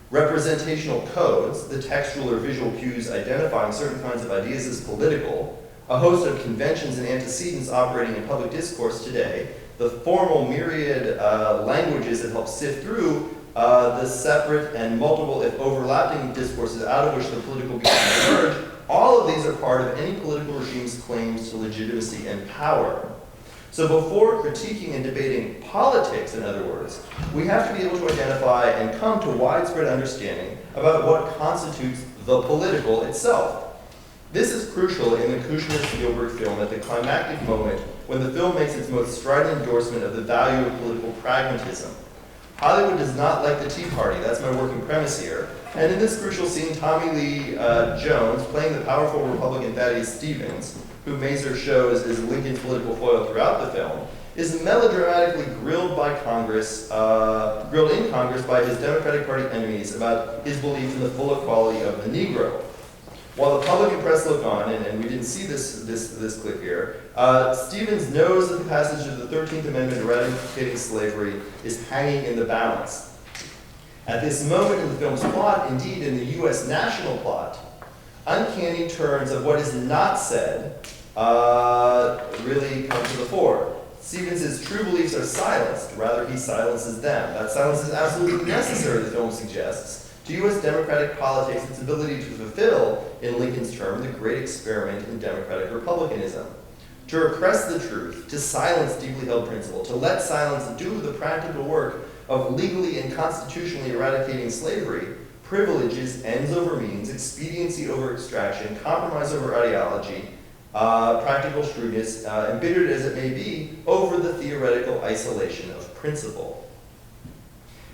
Representational codes, the textual or visual cues identifying certain kinds of ideas as political, a host of conventions and antecedents operating in public discourse today, the formal myriad languages that help sift through the separate and multiple, if overlapping, discourses out of which the political beings emerge, all of these are part of any political regime's claims to legitimacy and power. So before critiquing and debating politics, in other words, we have to be able to identify and come to widespread understanding about what constitutes the political itself. This is crucial in the Kushner-Spielberg film at the climactic moment when the film makes its most strident endorsement of the value of political pragmatism. Hollywood does not like the Tea Party, that's my working premise here. And in this crucial scene, Tommy Lee Jones, playing the powerful Republican Thaddeus Stevens, who Masur shows as Lincoln's political foil throughout the film, is melodramatically grilled in Congress by his Democratic Party enemies about his belief in the full equality of the Negro. While the public and press look on, and we didn't see this clip here, Stevens knows that the passage of the 13th Amendment eradicating slavery is hanging in the balance. At this moment in the film's plot, indeed in the U.S. national plot, uncanny turns of what is not said really come to the fore. Stevens' true beliefs are silenced, rather he silences them. That silence is absolutely necessary, the film suggests, to U.S. democratic politics, its ability to fulfill, in Lincoln's term, the great experiment in democratic republicanism. To repress the truth, to silence deeply held principle, to let silence do the practical work of legally and constitutionally eradicating slavery, privileges ends over means, expediency over extraction, compromise over ideology, practical shrewdness, embittered as it may be, over the theoretical isolation of principle.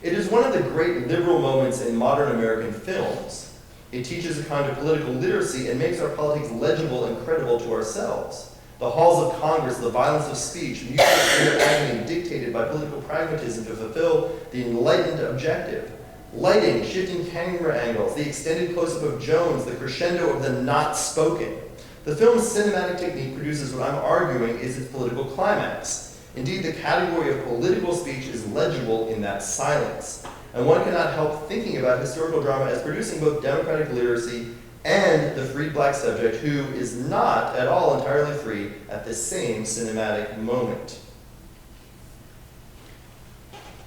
It is one of the great liberal moments in modern American films. It teaches a kind of political literacy and makes our politics legible and credible to ourselves. The halls of Congress, the violence of speech, mutual agony dictated by political pragmatism to fulfill the enlightened objective. Lighting, shifting camera angles, the extended close-up of Jones, the crescendo of the not spoken. The film's cinematic technique produces what I'm arguing is its political climax. Indeed, the category of political speech is legible in that silence. And one cannot help thinking about historical drama as producing both democratic literacy and the freed black subject who is not at all entirely free at the same cinematic moment.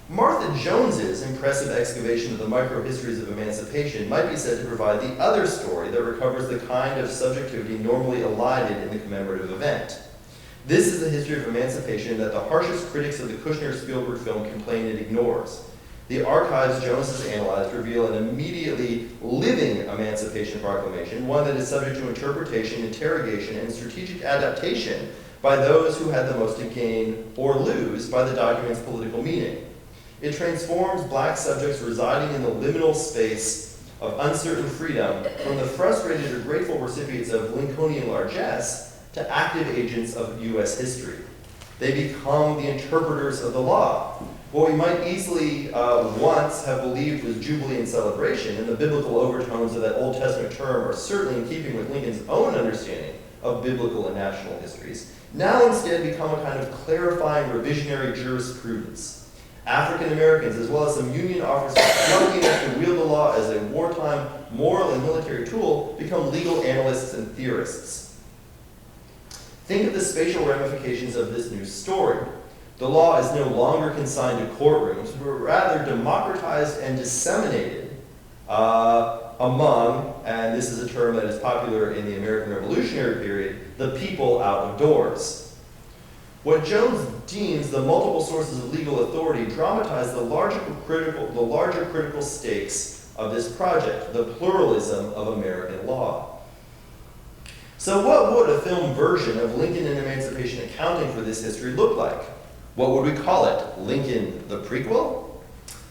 Martha Jones's impressive excavation of the micro-histories of emancipation might be said to provide the other story that recovers the kind of subjectivity normally elided in the commemorative event. This is the history of emancipation that the harshest critics of the Kushner-Spielberg film complain it ignores. The archives Jones has analyzed reveal an immediately living Emancipation Proclamation, one that is subject to interpretation, interrogation, and strategic adaptation by those who had the most to gain or lose by the document's political meaning. It transforms black subjects residing in the liminal space of uncertain freedom from the frustrated or grateful recipients of Lincolnian largesse to active agents of U.S. history. They become the interpreters of the law. What we might easily once have believed was jubilee and celebration, and the biblical overtones of that Old Testament term are certainly in keeping with Lincoln's own understanding of biblical and national histories, now instead become a kind of clarifying revisionary jurisprudence. African Americans, as well as some Union officers lucky enough to wield the law as a wartime moral and military tool, become legal analysts and theorists. Think of the spatial ramifications of this new story. The law is no longer consigned to courtrooms, but rather democratized and disseminated among, and this is a term that is popular in the American Revolutionary period, the people out of doors. What Jones deems the multiple sources of legal authority dramatize the larger critical stakes of this project, the pluralism of American law. So what would a film version of Lincoln and Emancipation accounting for this history look like? What would we call it? Lincoln the prequel?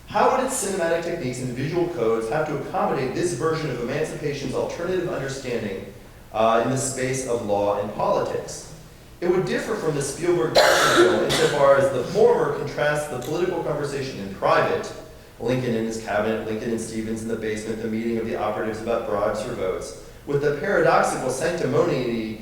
How would its cinematic techniques and visual codes have to accommodate this version of emancipation's alternative understanding in the space of law and politics? It would differ from the Spielberg film insofar as the former contrasts the political conversation in private, Lincoln in his cabinet, Lincoln and Stevens in the basement, the meeting of the operatives about bribes for votes, with the paradoxical sanctimony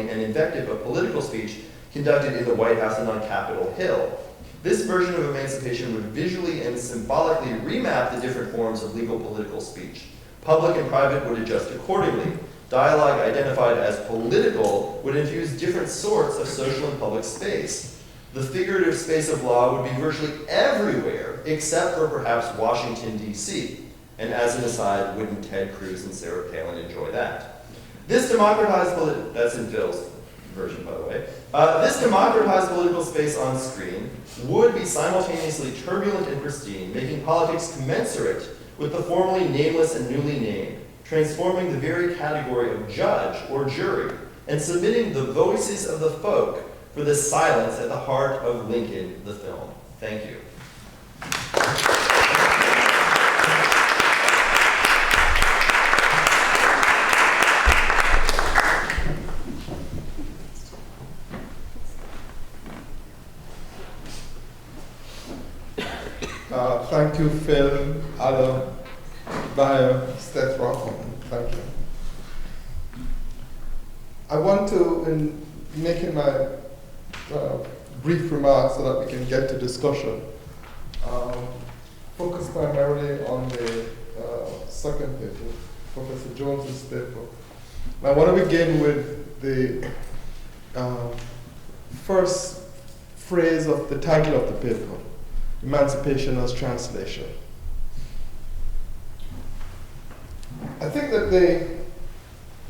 and invective of political speech conducted in the White House and on Capitol Hill. This version of emancipation would visually and symbolically remap the different forms of legal political speech. Public and private would adjust accordingly. Dialogue identified as political would infuse different sorts of social and public space. The figurative space of law would be virtually everywhere except for perhaps Washington, D.C. And as an aside, wouldn't Ted Cruz and Sarah Palin enjoy that? This democratized that's in Phil's version, by the way. This democratized political space on screen would be simultaneously turbulent and pristine, making politics commensurate with the formerly nameless and newly named, transforming the very category of judge or jury, and submitting the voices of the folk for the silence at the heart of Lincoln, the film. Thank you. Thank you, Phil, Ada, Bayer, Steph Rothman. Thank you. I want to, in making my brief remarks so that we can get to discussion, focus primarily on the second paper, Professor Jones's paper. I want to begin with the first phrase of the title of the paper, Emancipation as Translation. I think that there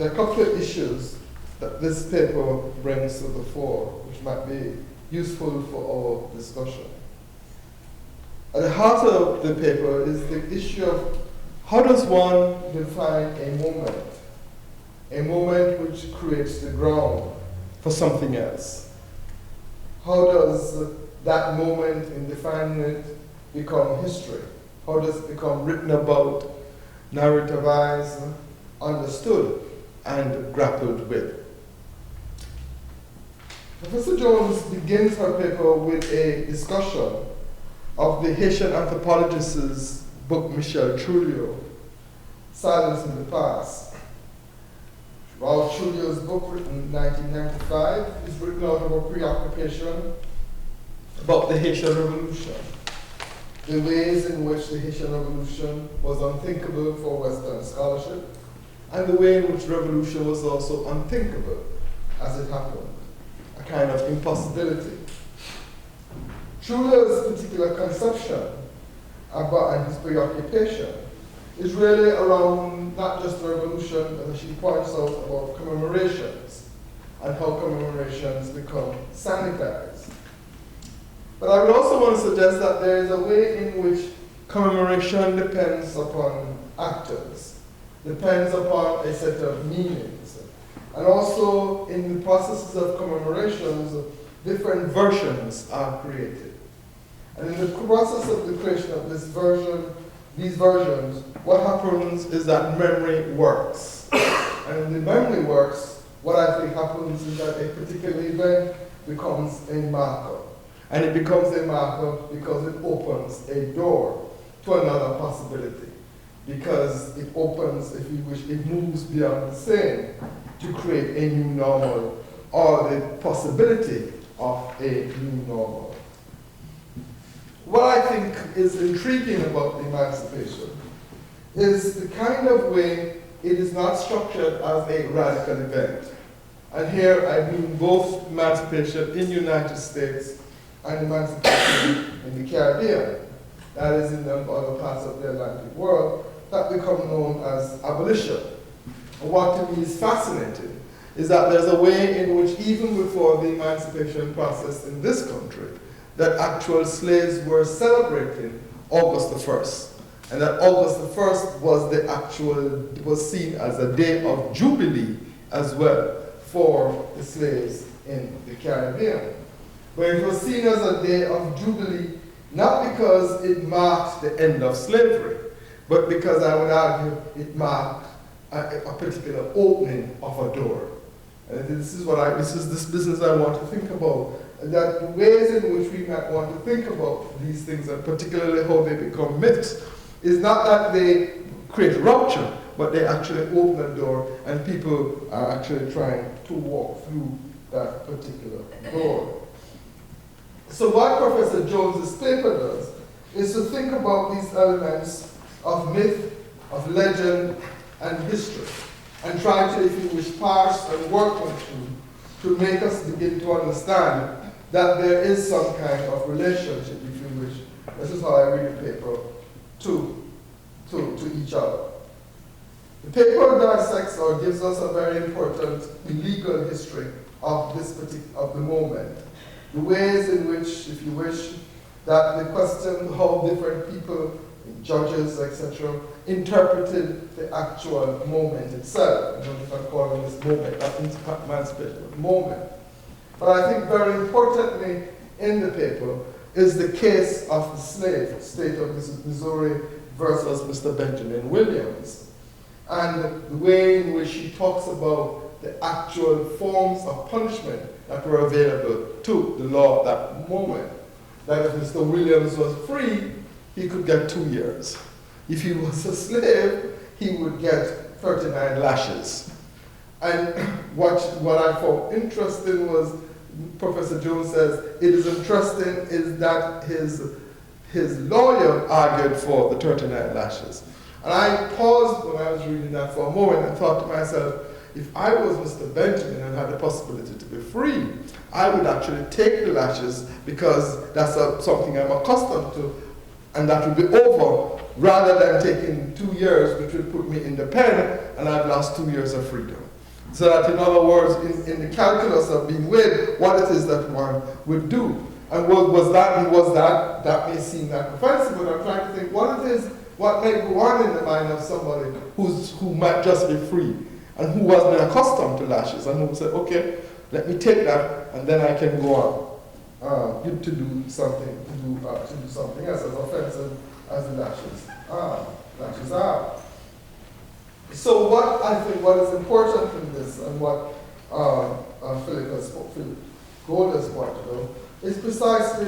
are a couple of issues that this paper brings to the fore, which might be useful for our discussion. At the heart of the paper is the issue of how does one define a moment which creates the ground for something else. How does that moment in defining it become history? How does it become written about, narrativized, understood, and grappled with? Professor Jones begins her paper with a discussion of the Haitian anthropologist's book, Michel Trujillo, Silence in the Past. Raul Trujillo's book, written in 1995, is written out of a preoccupation about the Haitian Revolution, the ways in which the Haitian Revolution was unthinkable for Western scholarship, and the way in which revolution was also unthinkable as it happened, a kind of impossibility. Trujillo's particular conception about and his preoccupation is really around not just the revolution, but as she points out about commemorations and how commemorations become sanitized. But I would also want to suggest that there is a way in which commemoration depends upon actors, depends upon a set of meanings. And also in the processes of commemorations, different versions are created. And in the process of the creation of these versions, what happens is that memory works. And in the memory works, what I think happens is that a particular event becomes a marker. And it becomes a marker because it opens a door to another possibility. Because it opens, if you wish, it moves beyond the same to create a new normal or the possibility of a new normal. What I think is intriguing about emancipation is the kind of way it is not structured as a radical event. And here I mean both emancipation in the United States and emancipation in the Caribbean, that is in the other parts of the Atlantic world, that become known as abolition. And what to me is fascinating is that there's a way in which even before the emancipation process in this country, that actual slaves were celebrating August the 1st and that August the 1st was seen as a day of Jubilee as well for the slaves in the Caribbean. But it was seen as a day of Jubilee not because it marked the end of slavery, but because I would argue it marked a particular opening of a door. And this is this business I want to think about, that the ways in which we might want to think about these things, and particularly how they become myths, is not that they create rupture, but they actually open a door, and people are actually trying to walk through that particular door. So what Professor Jones's paper does is to think about these elements of myth, of legend, and history, and try to, if you wish, parse and work them through to make us begin to understand that there is some kind of relationship, if you wish, this is how I read the paper, to each other. The paper dissects or gives us a very important legal history of of the moment. The ways in which, if you wish, that the question how different people, judges, etc., interpreted the actual moment itself. I don't know if I'm calling this moment, not emancipation, but moment. But I think very importantly in the paper is the case of the slave, state of Missouri versus Mr. Benjamin Williams, and the way in which he talks about the actual forms of punishment that were available to the law at that moment. That if Mr. Williams was free, he could get 2 years. If he was a slave, he would get 39 lashes. And what I found interesting was, Professor Jones says, it is interesting is that his lawyer argued for the 39 lashes. And I paused when I was reading that for a moment and thought to myself, if I was Mr. Benjamin and had the possibility to be free, I would actually take the lashes because that's something I'm accustomed to, and that would be over, rather than taking 2 years, which would put me in the pen, and I've lost 2 years of freedom. So that, in other words, in the calculus of being weighed, what it is that one would do. And that may seem like offensive, but I'm trying to think what might go on in the mind of somebody who might just be free, and who wasn't accustomed to lashes, and who said, okay, let me take that, and then I can go on to do something else as offensive as the lashes are. So what I think what is important in this, and what Philip Gold has pointed out, is precisely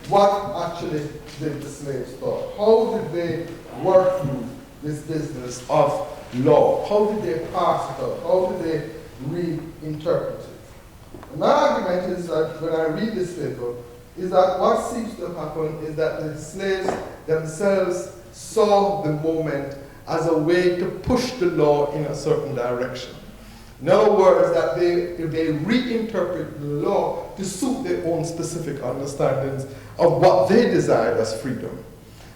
what actually did the slaves thought. How did they work through this business of law? How did they pass it out? How did they reinterpret it? And my argument is that when I read this paper, is that what seems to have happened is that the slaves themselves saw the moment as a way to push the law in a certain direction. In other words, that they reinterpret the law to suit their own specific understandings of what they desired as freedom.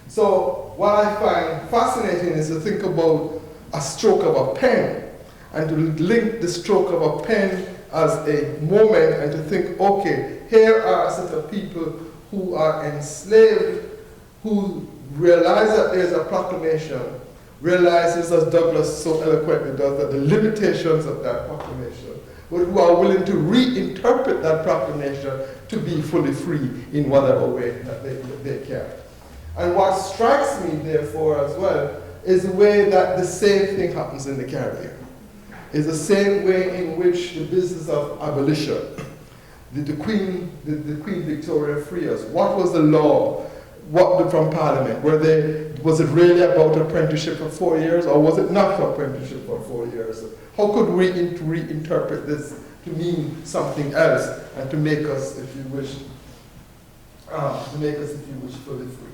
So what I find fascinating is to think about a stroke of a pen, and to link the stroke of a pen as a moment, and to think, okay, here are a set of people who are enslaved, who realize that there's a proclamation, realizes, as Douglas so eloquently does, that the limitations of that proclamation, but who are willing to reinterpret that proclamation to be fully free in whatever way that they can. And what strikes me, therefore, as well, is the way that the same thing happens in the Caribbean. It's the same way in which the business of abolition, the Queen Victoria Freers, what was the law? From Parliament? Was it really about apprenticeship for 4 years, or was it not apprenticeship for 4 years? How could we reinterpret this to mean something else, and to make us, if you wish, fully free?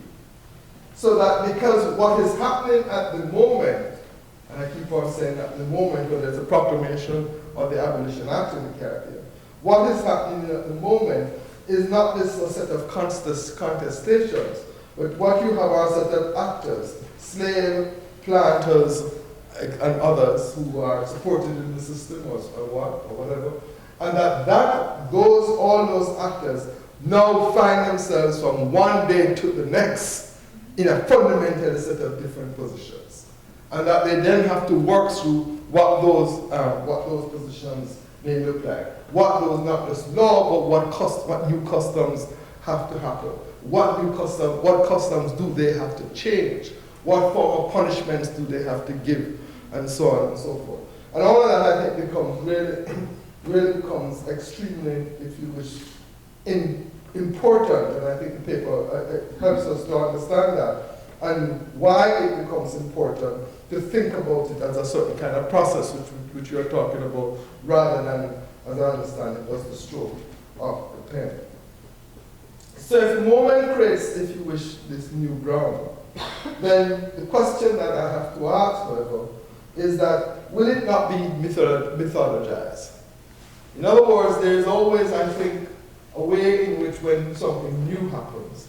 So that because what is happening at the moment, and I keep on saying at the moment, whether it's a proclamation or the Abolition Act in the Caribbean, what is happening at the moment is not this a set of contestations, but what you have are a set of actors, slave, planters, and others who are supported in the system or whatever, and all those actors now find themselves from one day to the next in a fundamental set of different positions. And that they then have to work through what those positions may look like. What those, not just law, but what new customs have to happen. What customs do they have to change? What form of punishments do they have to give? And so on and so forth. And all of that, I think, becomes really becomes extremely, if you wish, important. And I think the paper helps us to understand that. And why it becomes important to think about it as a certain kind of process which we are talking about, rather than, as I understand it, just the stroke of the pen. So if the moment creates, if you wish, this new ground, then the question that I have to ask, however, is that will it not be mythologized? In other words, there is always, I think, a way in which when something new happens,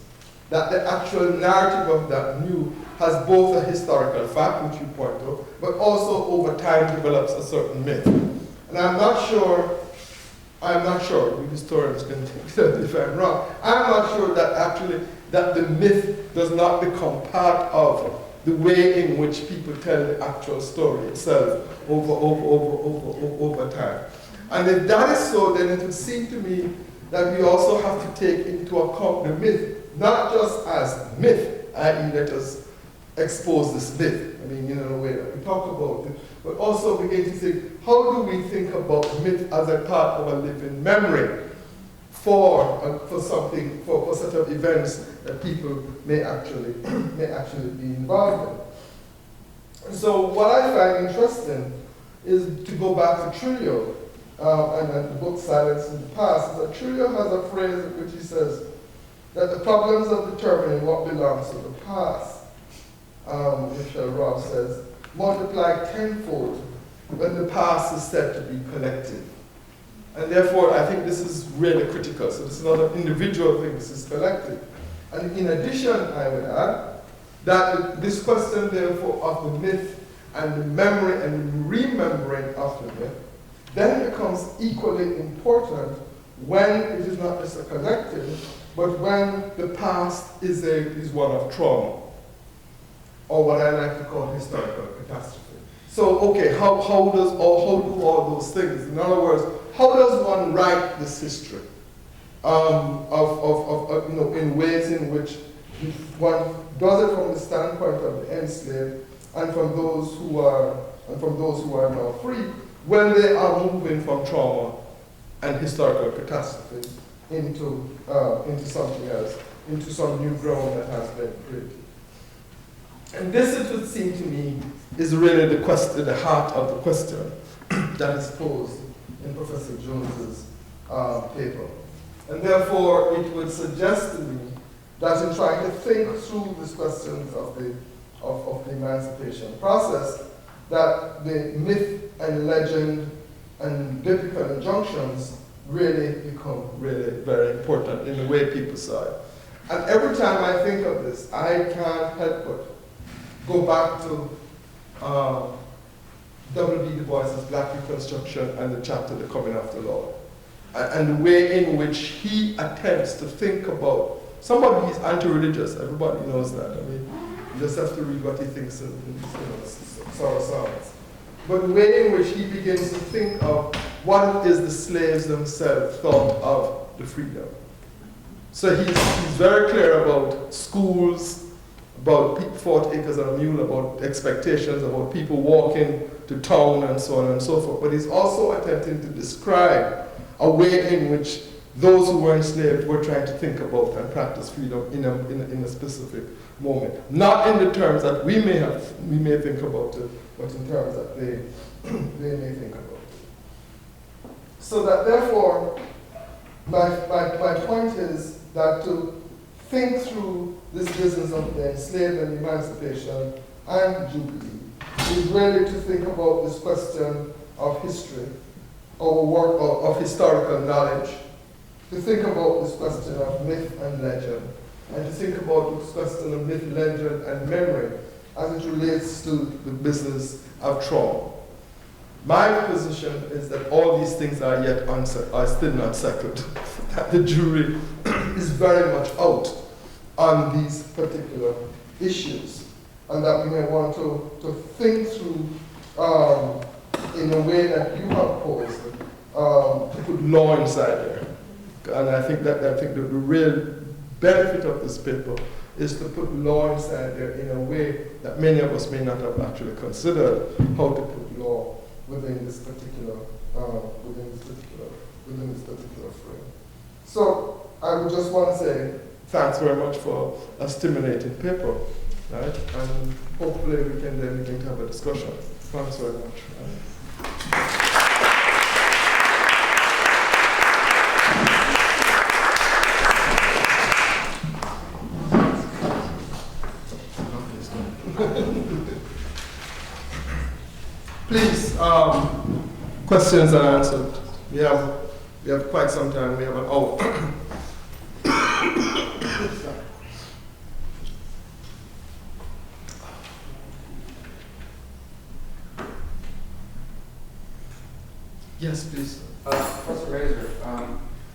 that the actual narrative of that new has both a historical fact, which you point out, but also over time develops a certain myth. And I'm not sure, you historians can take that if I'm wrong, I'm not sure that actually that the myth does not become part of the way in which people tell the actual story itself over time. And if that is so, then it would seem to me that we also have to take into account the myth, not just as myth, i.e. let us expose this myth, I mean, in a way that we talk about it, but also begin to think, how do we think about myth as a part of a living memory for set of events that people may actually be involved in. And so what I find interesting is to go back to Trillo, and the book Silence in the Past, is that Trillo has a phrase in which he says that the problems of determining what belongs to the past, Michelle Robb says, multiply tenfold when the past is said to be collective. And therefore, I think this is really critical. So this is not an individual thing, this is collective. And in addition, I would add that this question, therefore, of the myth and the memory and remembering of the myth then becomes equally important when it is not just a collective, but when the past is one of trauma, or what I like to call historical catastrophe. So, okay, how do all those things? In other words, how does one write this history in ways in which one does it from the standpoint of the enslaved and from those who are now free, when they are moving from trauma and historical catastrophe into something else, into some new ground that has been created. And this, it would seem to me, is really the question, the heart of the question that is posed in Professor Jones's paper. And therefore, it would suggest to me that in trying to think through these questions of the emancipation process, that the myth and legend and biblical injunctions really become really very important in the way people saw it. And every time I think of this, I can't help but go back to W.B. Du Bois's Black Reconstruction and the chapter, The Coming of the Lord. And the way in which he attempts to think about, somebody who's anti-religious, everybody knows that. I mean, you just have to read what he thinks in Song of Songs. But the way in which he begins to think of what it is the slaves themselves thought of the freedom. So he's very clear about schools, about 40 acres and a mule, about expectations, about people walking to town and so on and so forth. But he's also attempting to describe a way in which those who were enslaved were trying to think about and practice freedom in a specific moment. Not in the terms that we may think about it, but in terms that they may think about it. So that therefore, my point is that to think through this business of the enslaved and emancipation and Jubilee is really to think about this question of history, or work of historical knowledge, to think about this question of myth and legend, and to think about this question of myth, legend, and memory as it relates to the business of trauma. My position is that all these things are still not settled, that the jury is very much out on these particular issues, and that we may want to think through in a way that you have posed, to put law inside there. And I think the real benefit of this paper is to put law inside there in a way that many of us may not have actually considered how to put law within this particular frame. So I would just want to say thanks very much for a stimulating paper, right? And hopefully we can then begin to have a discussion. Thanks very much. Please, questions and answers. We have quite some time. We have an hour. Yes, please. Professor Masur,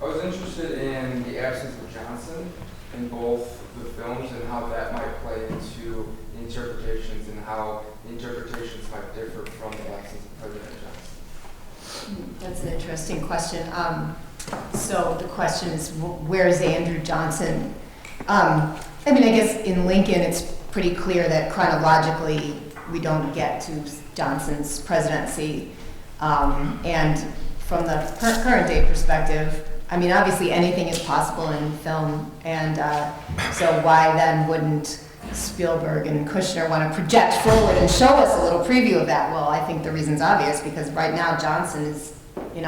I was interested in the absence of Johnson in both the films and how that might play into interpretations and how interpretations might differ from the absence of President Johnson. That's an interesting question. So the question is, where's Andrew Johnson? I mean, I guess in Lincoln, it's pretty clear that chronologically we don't get to Johnson's presidency. And from the current day perspective, I mean, obviously anything is possible in film, and so why then wouldn't Spielberg and Kushner want to project forward and show us a little preview of that? Well, I think the reason's obvious, because right now Johnson is in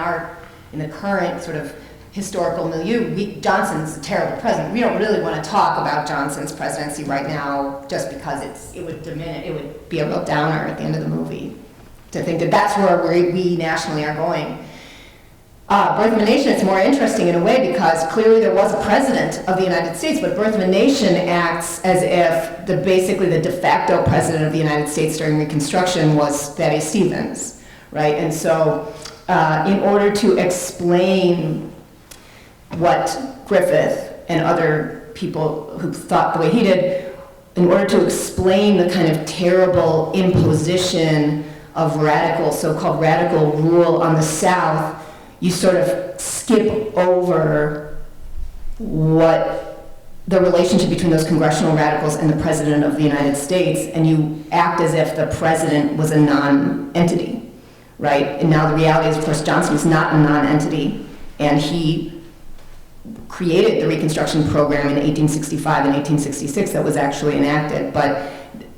the current sort of historical milieu, Johnson's a terrible president. We don't really want to talk about Johnson's presidency right now, just because it would be a real downer at the end of the movie to think that that's where we nationally are going. Birth of a Nation is more interesting in a way, because clearly there was a president of the United States, but Birth of a Nation acts as if basically the de facto president of the United States during Reconstruction was Thaddeus Stevens, right? And so in order to explain what Griffith and other people who thought the way he did, in order to explain the kind of terrible imposition of so-called radical rule on the South, you sort of skip over what the relationship between those congressional radicals and the President of the United States, and you act as if the President was a non-entity, right? And now the reality is, of course, Johnson is not a non-entity, and he created the Reconstruction program in 1865 and 1866 that was actually enacted, but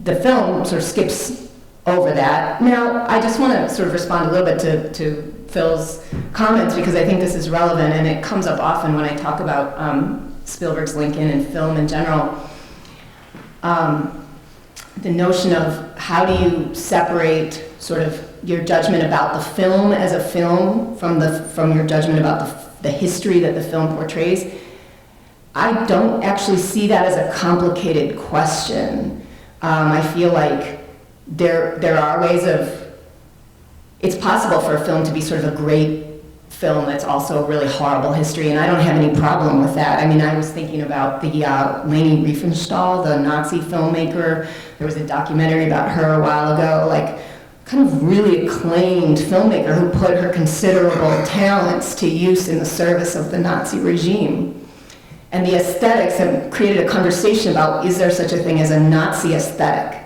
the film sort of skips over that. Now, I just want to sort of respond a little bit to Phil's comments, because I think this is relevant, and it comes up often when I talk about Spielberg's Lincoln and film in general. The notion of how do you separate sort of your judgment about the film as a film from your judgment about the history that the film portrays. I don't actually see that as a complicated question. I feel like there are ways of, it's possible for a film to be sort of a great film that's also a really horrible history, and I don't have any problem with that. I mean, I was thinking about the Leni Riefenstahl, the Nazi filmmaker. There was a documentary about her a while ago, like kind of really acclaimed filmmaker who put her considerable talents to use in the service of the Nazi regime. And the aesthetics have created a conversation about, is there such a thing as a Nazi aesthetic?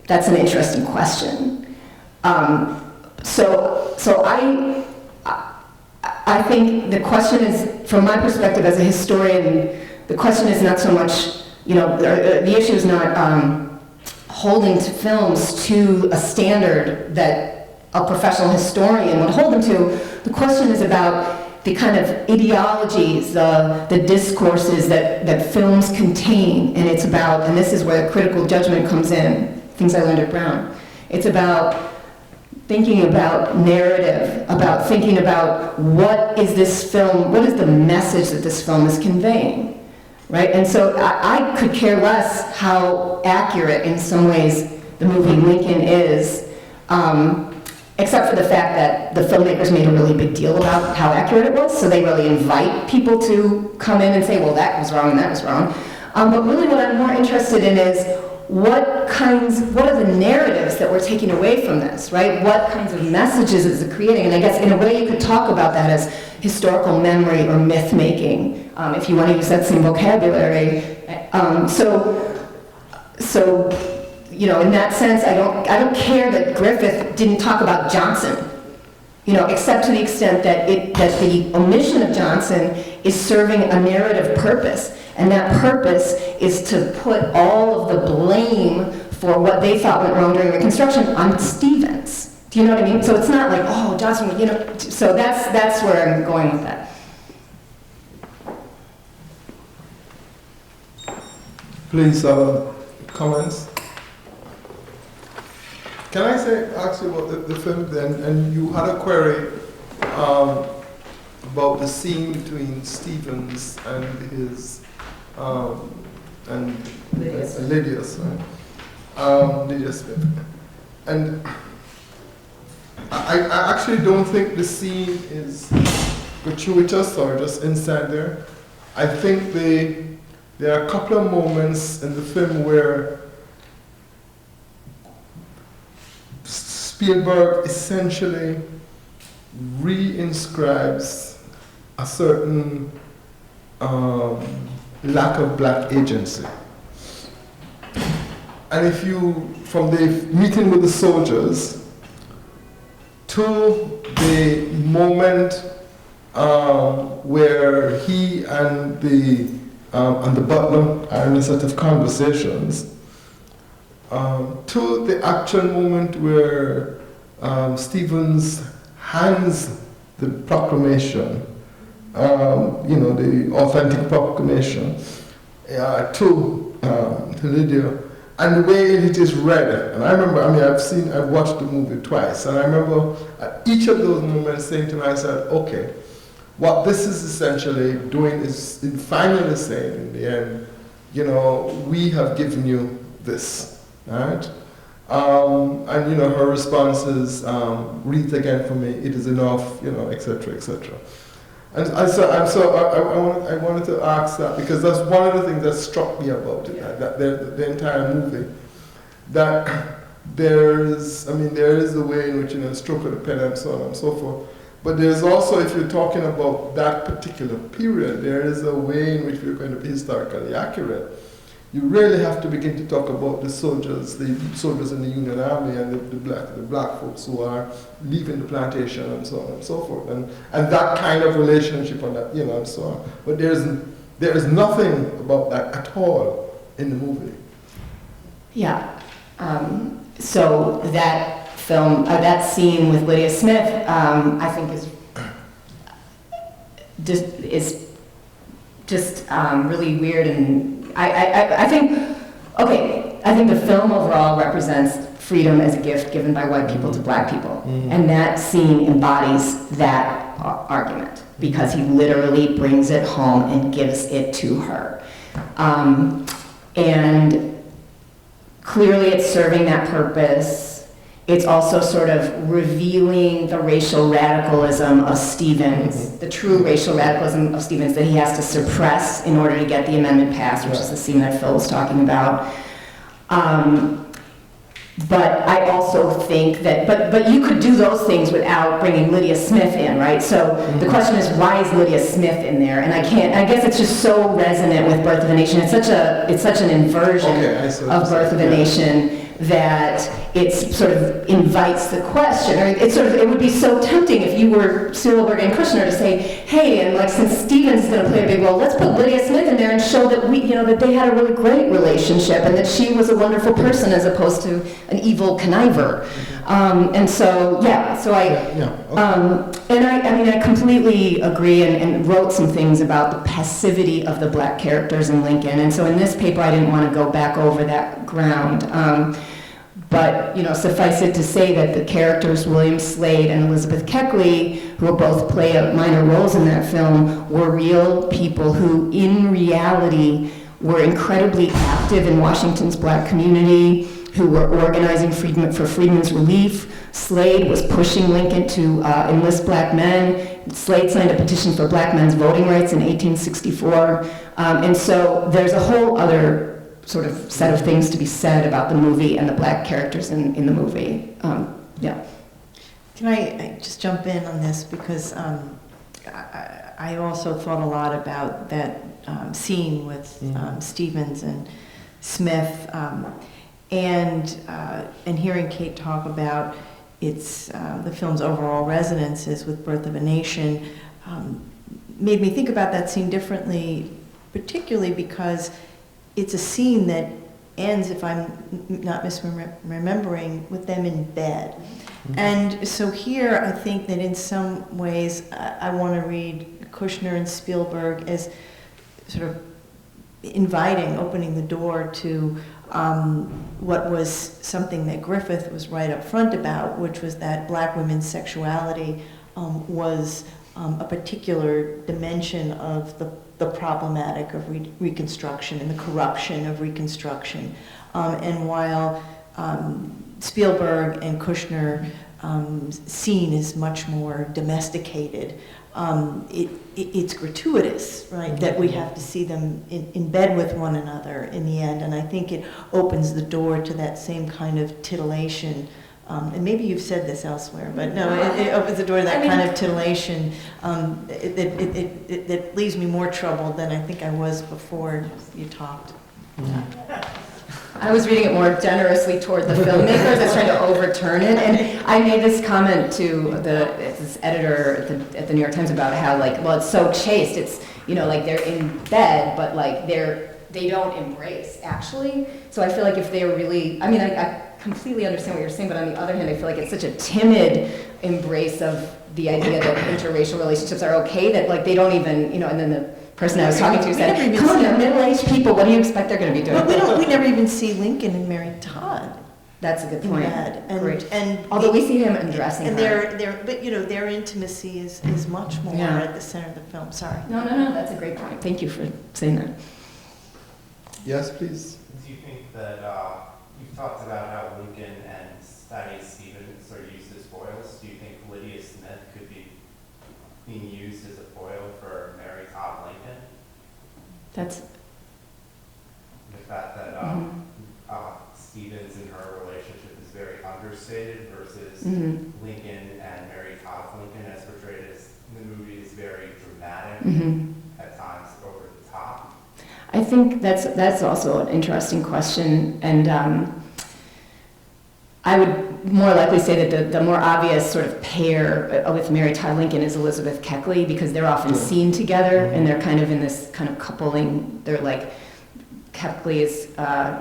That's an interesting question. So I think the question is, from my perspective as a historian, the question is not so much, the issue is not holding to films to a standard that a professional historian would hold them to. The question is about the kind of ideologies, the discourses that films contain, and it's about, and this is where critical judgment comes in, things I learned at Brown. It's about thinking about narrative, about thinking about what is this film, what is the message that this film is conveying, right? And so I could care less how accurate in some ways the movie Lincoln is, except for the fact that the filmmakers made a really big deal about how accurate it was, so they really invite people to come in and say, well, that was wrong and that was wrong. But really what I'm more interested in is what are the narratives that we're taking away from this, right? What kinds of messages is it creating? And I guess in a way you could talk about that as historical memory or myth making, if you want to use that same vocabulary. So, you know, in that sense, I don't care that Griffith didn't talk about Johnson, you know, except to the extent that the omission of Johnson is serving a narrative purpose. And that purpose is to put all of the blame for what they thought went wrong during Reconstruction on Stevens. Do you know what I mean? So it's not like, oh, Johnson, you know, so that's where I'm going with that. Please, comments? Can I ask you about the film then? And you had a query about the scene between Stevens and his and Lydia Smith. And I actually don't think the scene is gratuitous or just inside there. I think there are a couple of moments in the film where Spielberg essentially reinscribes a certain lack of black agency. And if you, from the meeting with the soldiers to the moment where he and the butler are in a set of conversations, to the actual moment where Stevens hands the proclamation, you know, the authentic proclamation, to Lydia, and the way it is read. And I remember, I've watched the movie twice, and I remember at each of those moments saying to myself, okay, what this is essentially doing is finally saying in the end, you know, we have given you this, right? And you know, her response is, read again for me, it is enough, you know, etc., etc. And I wanted to ask that because that's one of the things that struck me about it, that the entire movie, that there is the way in which, you know, stroke of the pen and so on and so forth. But there's also, if you're talking about that particular period, there is a way in which we're going to be historically accurate. You really have to begin to talk about the soldiers in the Union Army and the black folks who are leaving the plantation and so on and so forth, and that kind of relationship and that, you know, and so on. But there is nothing about that at all in the movie. Yeah. So that film, that scene with Lydia Smith, I think is just really weird, and I think the film overall represents freedom as a gift given by white people to black people, and that scene embodies that argument because he literally brings it home and gives it to her, and clearly it's serving that purpose. It's also sort of revealing the racial radicalism of Stevens, the true racial radicalism of Stevens that he has to suppress in order to get the amendment passed, which is the scene that Phil was talking about. But I also think that, but you could do those things without bringing Lydia Smith in, right? So the question is, why is Lydia Smith in there? And I guess it's just so resonant with Birth of a Nation. It's such an inversion of Birth of a Nation that it sort of invites the question, or it would be so tempting if you were Spielberg and Kushner to say, hey, and like since Stevens is going to play a big role, let's put Lydia Smith in there and show that that they had a really great relationship and that she was a wonderful person as opposed to an evil conniver. And so, yeah, so I completely agree and wrote some things about the passivity of the black characters in Lincoln. And so in this paper, I didn't want to go back over that ground. But, suffice it to say that the characters William Slade and Elizabeth Keckley, who will both play minor roles in that film, were real people who, in reality, were incredibly active in Washington's black community. who were organizing for freedmen's relief. Slade was pushing Lincoln to enlist black men. Slade signed a petition for black men's voting rights in 1864. And so there's a whole other sort of set of things to be said about the movie and the black characters in the movie. Yeah. Can I just jump in on this, because I also thought a lot about that scene with Stevens and Smith, and hearing Kate talk about the film's overall resonances with Birth of a Nation made me think about that scene differently, particularly because it's a scene that ends, if I'm not misremembering, with them in bed. And so here, I think that in some ways, I want to read Kushner and Spielberg as sort of inviting, opening the door to what was something that Griffith was right up front about, which was that black women's sexuality was a particular dimension of the problematic of Reconstruction and the corruption of Reconstruction. And while Spielberg and Kushner scene is much more domesticated, it's gratuitous, right, that we have to see them in bed with one another in the end. And I think it opens the door to that same kind of titillation. And maybe you've said this elsewhere, but no, it opens the door to that kind of titillation that leaves me more troubled than I think I was before you talked. I was reading it more generously toward the filmmakers. I was trying to overturn it, and I made this comment to this editor at the New York Times about how, like, well, it's so chaste. It's, you know, like they're in bed, but like they don't embrace actually. So I feel like if they were really, I mean, I completely understand what you're saying, but on the other hand, I feel like it's such a timid embrace of the idea that interracial relationships are okay that like they don't even, you know, and then the person I was talking to said, come on, they're middle-aged people, what do you expect they're going to be doing? But we never even see Lincoln and Mary Todd. That's a good point. And, and although we see him undressing and her. but you know, their intimacy is much more at the center of the film. Sorry. No, that's a great point. Thank you for saying that. Yes, please. Do you think that you've talked about how Lincoln and Thaddeus Stevens are used as foils? Do you think Lydia Smith could be being used as a foil for Mary Todd Lincoln? That's The fact that Stevens and her relationship is very understated versus Lincoln and Mary Todd Lincoln, as portrayed as in the movie, is very dramatic, at times over the top. I think that's also an interesting question, and I would more likely say that the more obvious sort of pair with Mary Todd Lincoln is Elizabeth Keckley, because they're often seen together, and they're kind of in this kind of coupling. They're like, Keckley is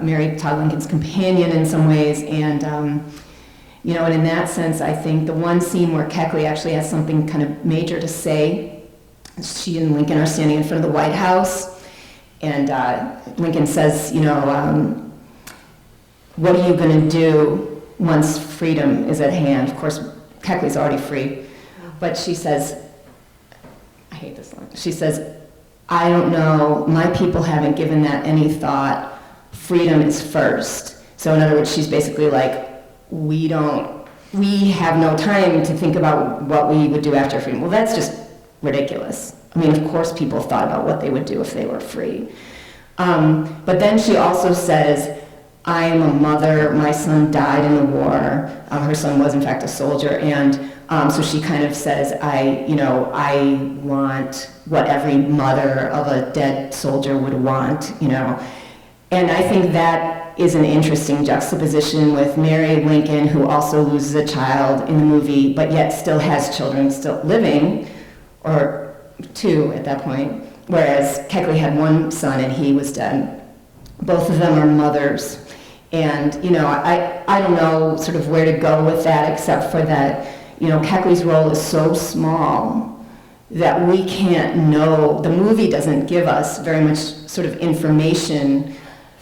Mary Todd Lincoln's companion in some ways, and you know, and in that sense, I think the one scene where Keckley actually has something kind of major to say, she and Lincoln are standing in front of the White House, and Lincoln says, you know, what are you going to do once freedom is at hand? Of course, Keckley's already free, but she says, I hate this line, she says, I don't know, my people haven't given that any thought, freedom is first. So in other words, she's basically like, we have no time to think about what we would do after freedom. Well, that's just ridiculous. I mean, of course people thought about what they would do if they were free. But then she also says, I am a mother, my son died in the war. Her son was in fact a soldier, and so she kind of says, I want what every mother of a dead soldier would want, you know. And I think that is an interesting juxtaposition with Mary Lincoln, who also loses a child in the movie, but yet still has children still living, or two at that point, whereas Keckley had one son and he was dead. Both of them are mothers. And, you know, I don't know sort of where to go with that, except for that, you know, Keckley's role is so small that we can't know, the movie doesn't give us very much sort of information,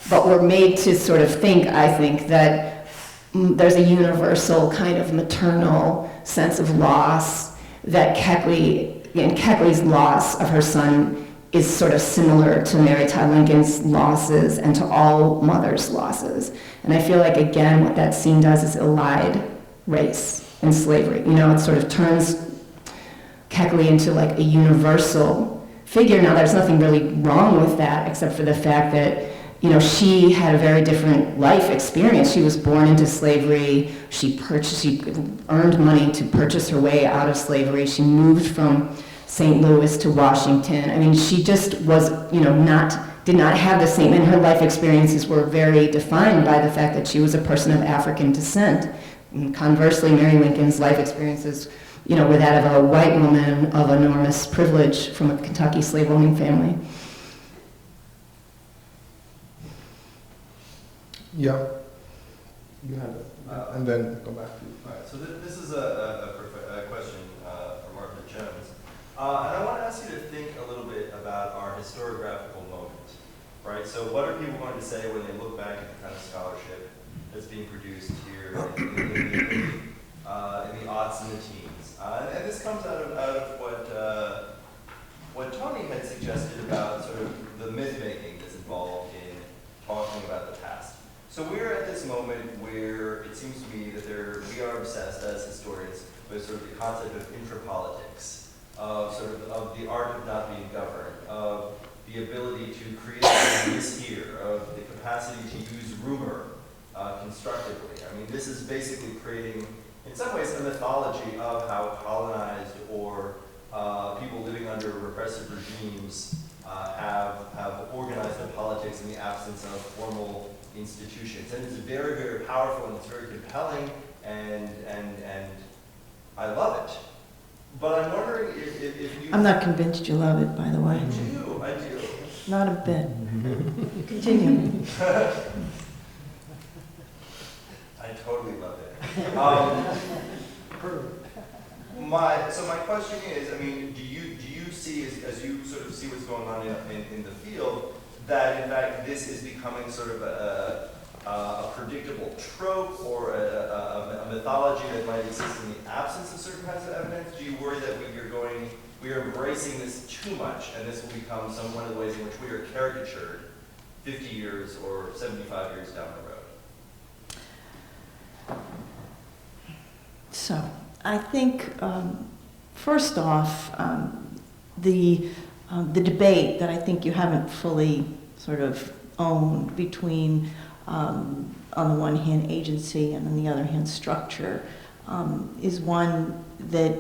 but we're made to sort of think, I think, that there's a universal kind of maternal sense of loss that Keckley's loss of her son is sort of similar to Mary Todd Lincoln's losses and to all mothers' losses. And I feel like, again, what that scene does is elide race and slavery. You know, it sort of turns Keckley into like a universal figure. Now, there's nothing really wrong with that, except for the fact that, you know, she had a very different life experience. She was born into slavery. She earned money to purchase her way out of slavery. She moved from St. Louis to Washington. I mean, she just was, you know, did not have the same, and her life experiences were very defined by the fact that she was a person of African descent. And conversely, Mary Lincoln's life experiences, you know, were that of a white woman of enormous privilege from a Kentucky slave-owning family. Yeah. You had it. And then go back to you. All right, so this is a question from Martha Jones. And I want to ask you to think a little bit about our historiographical moment, right? So what are people going to say when they look back at the kind of scholarship that's being produced here in the aughts and the teens? And this comes out of what Tony had suggested about sort of the myth-making that's involved in talking about the past. So we're at this moment where it seems to me that we are obsessed as historians with sort of the concept of intrapolitics, of sort of the art of not being governed, of the ability to create a mishear, of the capacity to use rumor constructively. I mean, this is basically creating, in some ways, a mythology of how colonized or people living under repressive regimes have organized their politics in the absence of formal institutions. And it's very, very powerful, and it's very compelling, and I love it. But I'm wondering if you... I'm not convinced you love it, by the way. I do. Not a bit. Continue. I totally love it. So my question is, I mean, do you see, as you sort of see what's going on in the field, that in fact this is becoming sort of a predictable trope or a mythology that might exist in the absence of certain kinds of evidence? Do you worry that we are embracing this too much, and this will become one of the ways in which we are caricatured 50 years or 75 years down the road? So, I think, first off, the debate that I think you haven't fully sort of owned between, on the one hand, agency and on the other hand, structure, is one that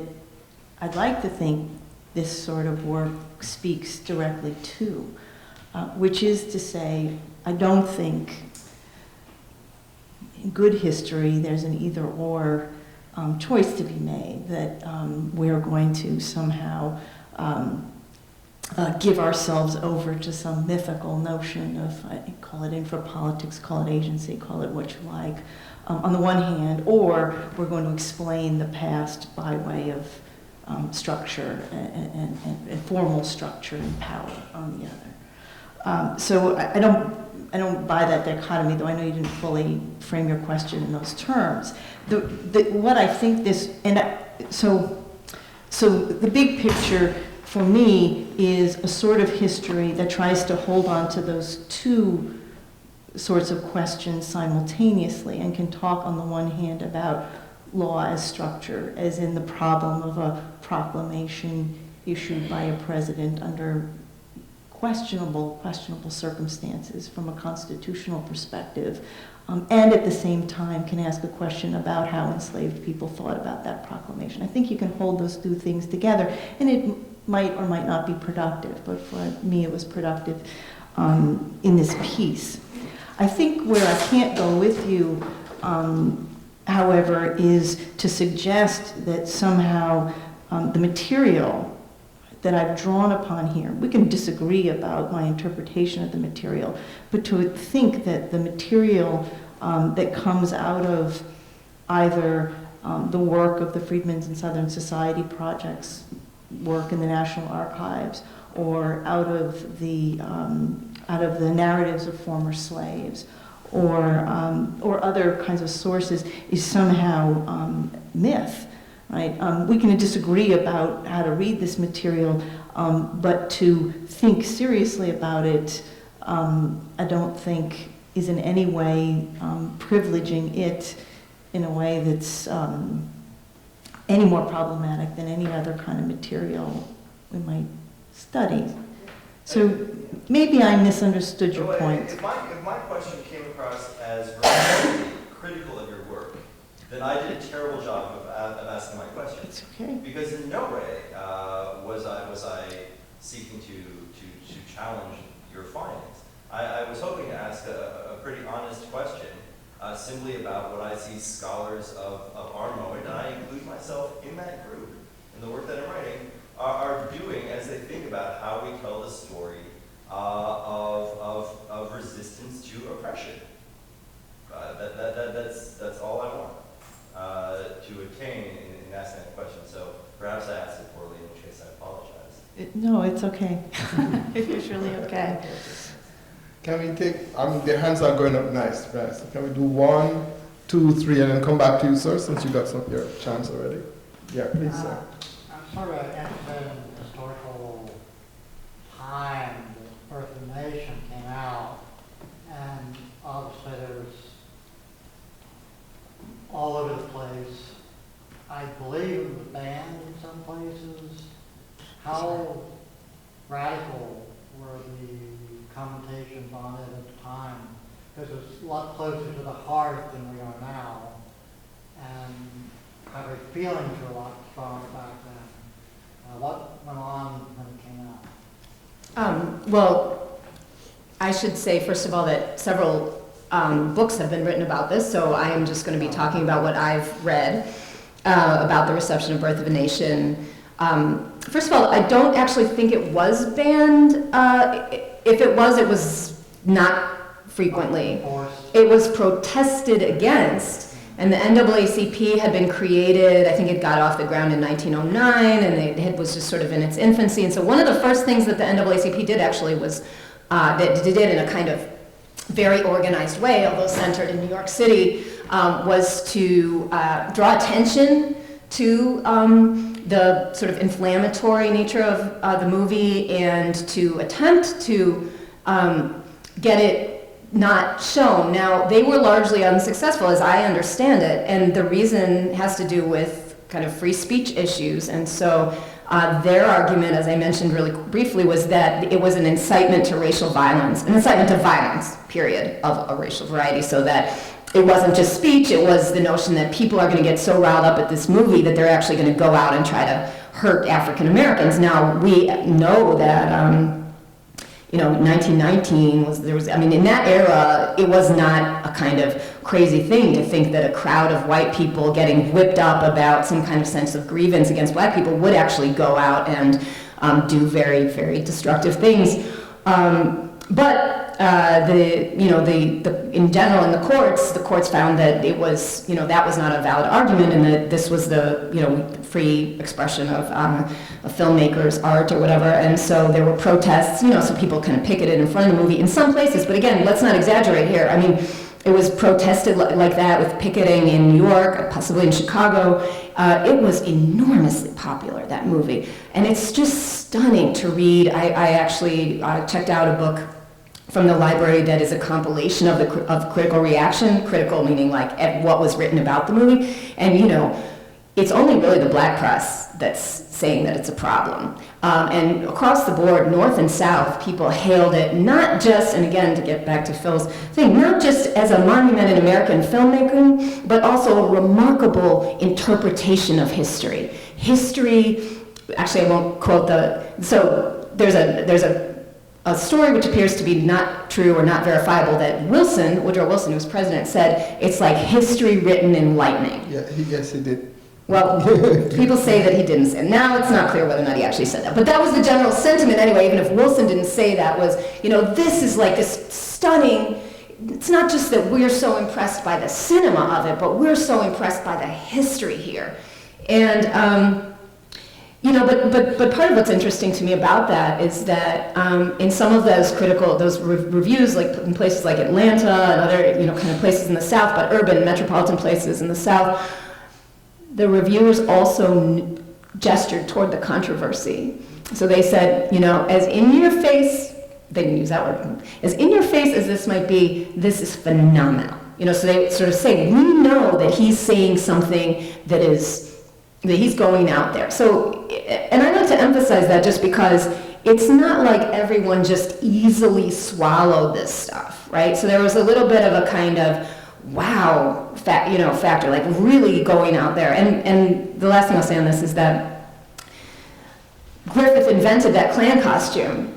I'd like to think this sort of work speaks directly to, which is to say, I don't think in good history there's an either-or choice to be made, that we're going to somehow give ourselves over to some mythical notion of, call it infrapolitics, call it agency, call it what you like, on the one hand, or we're going to explain the past by way of structure and formal structure and power on the other. So I don't buy that dichotomy, though I know you didn't fully frame your question in those terms. What I think this, so the big picture for me is a sort of history that tries to hold on to those two sorts of questions simultaneously and can talk on the one hand about law as structure, as in the problem of a proclamation issued by a president under questionable circumstances from a constitutional perspective, and at the same time can ask a question about how enslaved people thought about that proclamation. I think you can hold those two things together, and it might or might not be productive, but for me it was productive in this piece. I think where I can't go with you, however, is to suggest that somehow the material that I've drawn upon here, we can disagree about my interpretation of the material, but to think that the material that comes out of either the work of the Freedmen's and Southern Society projects, work in the National Archives, or out of the narratives of former slaves, or other kinds of sources, is somehow myth. Right? We can disagree about how to read this material. But to think seriously about it, I don't think is in any way privileging it in a way that's any more problematic than any other kind of material we might study. So maybe I misunderstood your point. If my question came across as remotely critical of your work, then I did a terrible job of asking my question. It's okay. Because in no way was I seeking to challenge your findings. I was hoping to ask a pretty honest question, simply about what I see scholars of our moment, and I include myself in that group, in the work that I'm writing, are doing as they think about how we tell the story of resistance to oppression. That's all I want to attain in asking that question. So perhaps I asked it poorly, in which case I apologize. No, it's okay. It's really okay. Can we take, the hands are going up nice, right? So can we do 1, 2, 3, and then come back to you, sir, since you got your chance already? Yeah, please, sir. I'm sort of interested in the historical time that Birth of a Nation came out, and obviously there was all over the place. I believe it was banned in some places. How radical were the commentations on it at the time? Because it was a lot closer to the heart than we are now, and probably feelings were a lot stronger back then. What went on when it came out? Well, I should say, first of all, that several books have been written about this, so I am just going to be talking about what I've read about the reception of Birth of a Nation. First of all, I don't actually think it was banned. If it was not frequently. It was protested against, and the NAACP had been created, I think it got off the ground in 1909, and it was just sort of in its infancy. And so one of the first things that the NAACP did actually was, that did in a kind of very organized way, although centered in New York City, was to draw attention to the sort of inflammatory nature of the movie and to attempt to get it not shown. Now, they were largely unsuccessful, as I understand it, and the reason has to do with kind of free speech issues. And so their argument, as I mentioned really briefly, was that it was an incitement to racial violence, an incitement to violence, period, of a racial variety, so that it wasn't just speech, it was the notion that people are going to get so riled up at this movie that they're actually going to go out and try to hurt African Americans. Now, we know that 1919 in that era, it was not a kind of crazy thing to think that a crowd of white people getting whipped up about some kind of sense of grievance against black people would actually go out and do very, very destructive things. In general, in the courts found that it was, that was not a valid argument, and that this was the, free expression of a filmmaker's art or whatever. And so there were protests, so people kind of picketed in front of the movie in some places. But again, let's not exaggerate here. I mean, it was protested like that with picketing in New York, possibly in Chicago. It was enormously popular, that movie. And it's just stunning to read. I actually checked out a book from the library that is a compilation of critical reaction, critical meaning like what was written about the movie. And it's only really the black press that's saying that it's a problem. And across the board, North and South, people hailed it not just, and again, to get back to Phil's thing, not just as a monument in American filmmaking, but also a remarkable interpretation of history. History, actually I won't quote so there's a story which appears to be not true or not verifiable that Woodrow Wilson, who was president, said it's like history written in lightning. Yeah, yes, he did. Well, people say that he didn't say it. Now it's not clear whether or not he actually said that. But that was the general sentiment anyway, even if Wilson didn't say that, was, this is like this stunning, it's not just that we're so impressed by the cinema of it, but we're so impressed by the history here. And, but part of what's interesting to me about that is that in some of those reviews, like in places like Atlanta and other, kind of places in the South, but urban metropolitan places in the South, the reviewers also gestured toward the controversy. So they said, you know, as in your face, they didn't use that word, as in your face as this might be, this is phenomenal. You know, so they sort of say, we know that he's saying something that he's going out there. So, and I like to emphasize that just because it's not like everyone just easily swallowed this stuff, right? So there was a little bit of a kind of wow factor, like really going out there. And the last thing I'll say on this is that Griffith invented that Klan costume.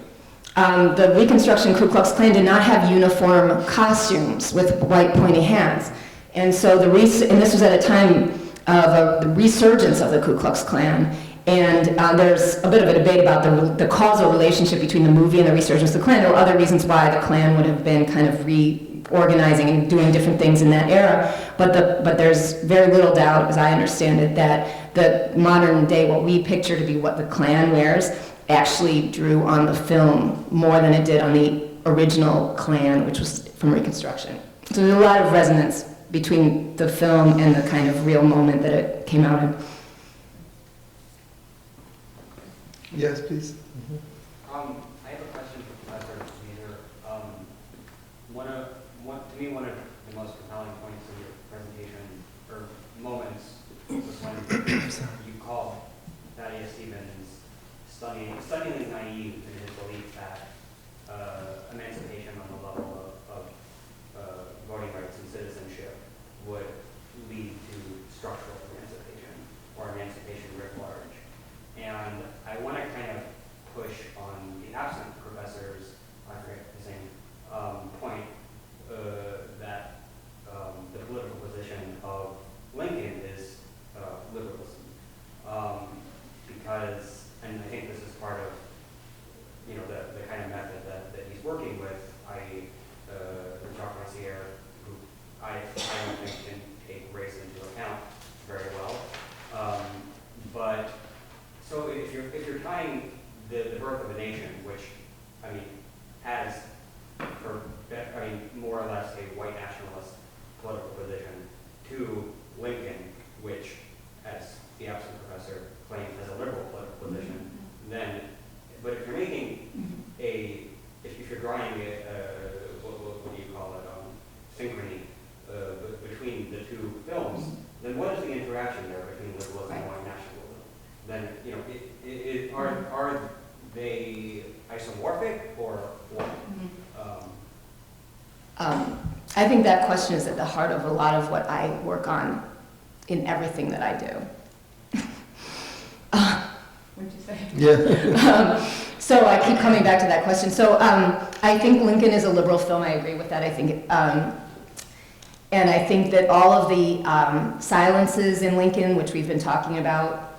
The Reconstruction Ku Klux Klan did not have uniform costumes with white pointy hats. And so and this was at a time of the resurgence of the Ku Klux Klan. And there's a bit of a debate about the causal relationship between the movie and the resurgence of the Klan. There were other reasons why the Klan would have been kind of reorganizing and doing different things in that era. But there's very little doubt, as I understand it, that the modern day, what we picture to be what the Klan wears, actually drew on the film more than it did on the original Klan, which was from Reconstruction. So there's a lot of resonance between the film and the kind of real moment that it came out in. Yes, please. I have a question for Professor Masur. To me, one of the most compelling points of your presentation, or moments, was when you called Thaddeus Stevens stunningly naive in his belief that emancipation on the level of voting rights and citizenship would lead to structural emancipation, or emancipation writ large. And I want to kind of push on the absent professor's, I forget his name, point that the political position of Lincoln is liberalism. Because, and I think this is part of, you know, the kind of method that he's working with, i.e. Jacques Masur, who I don't think can take race into account very well. But so if you're tying the birth of a nation, which I mean has more or less a white nationalist political position, to Lincoln, which, as the absent professor claims, has a liberal political position, then, but if you're making if you're drawing what do you call it, synchrony between the two films, then what is the interaction there between liberalism and white nationalism? Then, you know, are they isomorphic or what? I think that question is at the heart of a lot of what I work on in everything that I do. What did you say? Yeah. So I keep coming back to that question. So I think Lincoln is a liberal film. I agree with that. I think, and I think that all of the silences in Lincoln, which we've been talking about,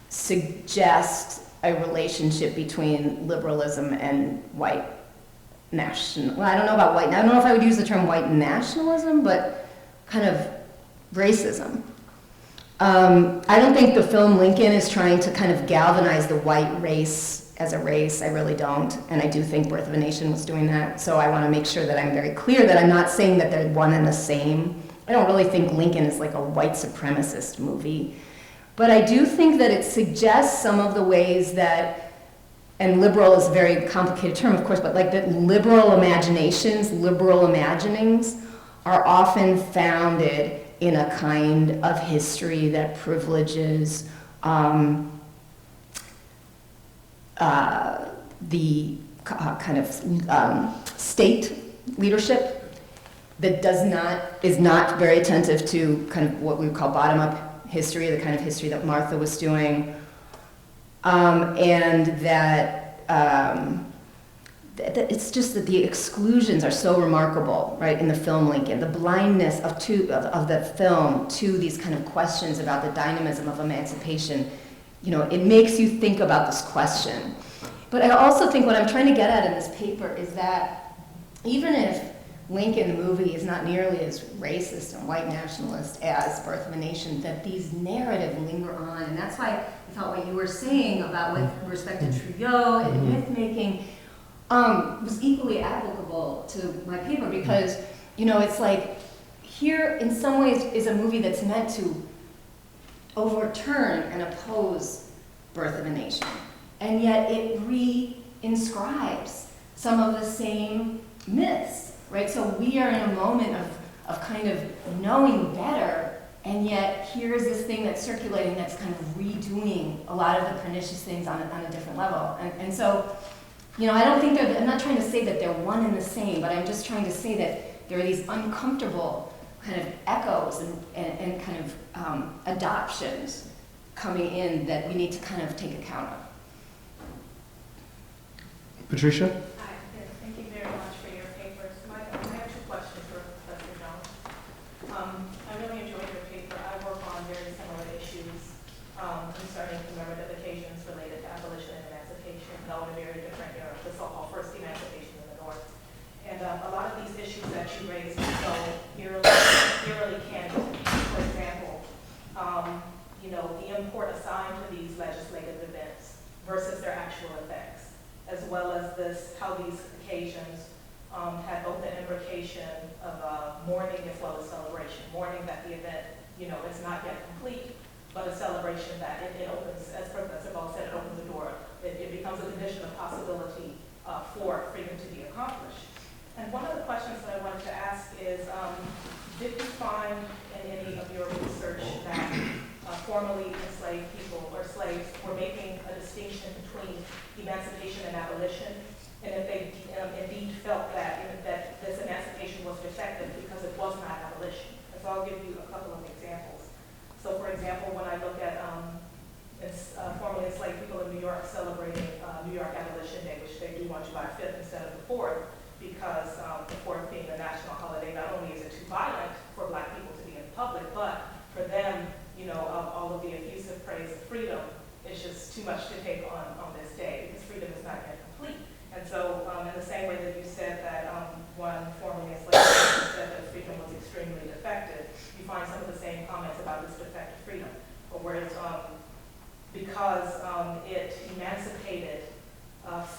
suggest a relationship between liberalism and white national. Well, I don't know about white. I don't know if I would use the term white nationalism, but kind of racism. I don't think the film Lincoln is trying to kind of galvanize the white race as a race. I really don't. And I do think Birth of a Nation was doing that. So I want to make sure that I'm very clear that I'm not saying that they're one and the same. I don't really think Lincoln is like a white supremacist movie. But I do think that it suggests some of the ways that, and liberal is a very complicated term, of course, but like that liberal imaginations, liberal imaginings are often founded in a kind of history that privileges the kind of state leadership that is not very attentive to kind of what we would call bottom-up history, the kind of history that Martha was doing, and that it's just that the exclusions are so remarkable, right, in the film Lincoln, the blindness of the film to these kind of questions about the dynamism of emancipation. You know, it makes you think about this question. But I also think what I'm trying to get at in this paper is that even if Lincoln, the movie, is not nearly as racist and white nationalist as Birth of a Nation, that these narratives linger on. And that's why I thought what you were saying about with respect to Trouillot and myth-making was equally applicable to my paper, because, you know, it's like, here in some ways is a movie that's meant to overturn and oppose Birth of a Nation. and yet it re-inscribes some of the same myths, right? So we are in a moment of kind of knowing better, and yet here's this thing that's circulating that's kind of redoing a lot of the pernicious things on a different level. And so, I don't think I'm not trying to say that they're one and the same, but I'm just trying to say that there are these uncomfortable kind of echoes and kind of adoptions coming in that we need to kind of take account of. Patricia? Hi, yes, thank you very much for your papers. I have two questions for Professor Jones. I really enjoyed your paper. I work on very similar issues concerning commemorative occasions related to abolition and emancipation, though in a very different era, the so-called first emancipation in the North. And a lot of these issues that you raised are so eerily candid. For example, the import assigned to these legislative events versus their actual effects, as well as how these occasions had both the imbrication of mourning as well as celebration. Mourning that the event, is not yet complete, but a celebration that it opens, as Professor Ball said, it opens the door. It becomes a condition of possibility for freedom to be accomplished. And one of the questions that I wanted to ask is, did you find in any of your research that formerly enslaved people or slaves were making a distinction between emancipation and abolition, and if they indeed felt that this emancipation was defective because it was not abolition? And so I'll give you a couple of examples. So for example, when I look at formerly enslaved people in New York celebrating New York Abolition Day, which they do on July 5th instead of the 4th, because the 4th being the national holiday, not only is it too violent for Black people to be in public, but for them, all of the effusive praise of freedom is just too much to take on this day, because freedom is not yet complete. And so in the same way that you said that one formerly enslaved person said that freedom was extremely defective, you find some of the same comments about this defective freedom, whereas because it emancipated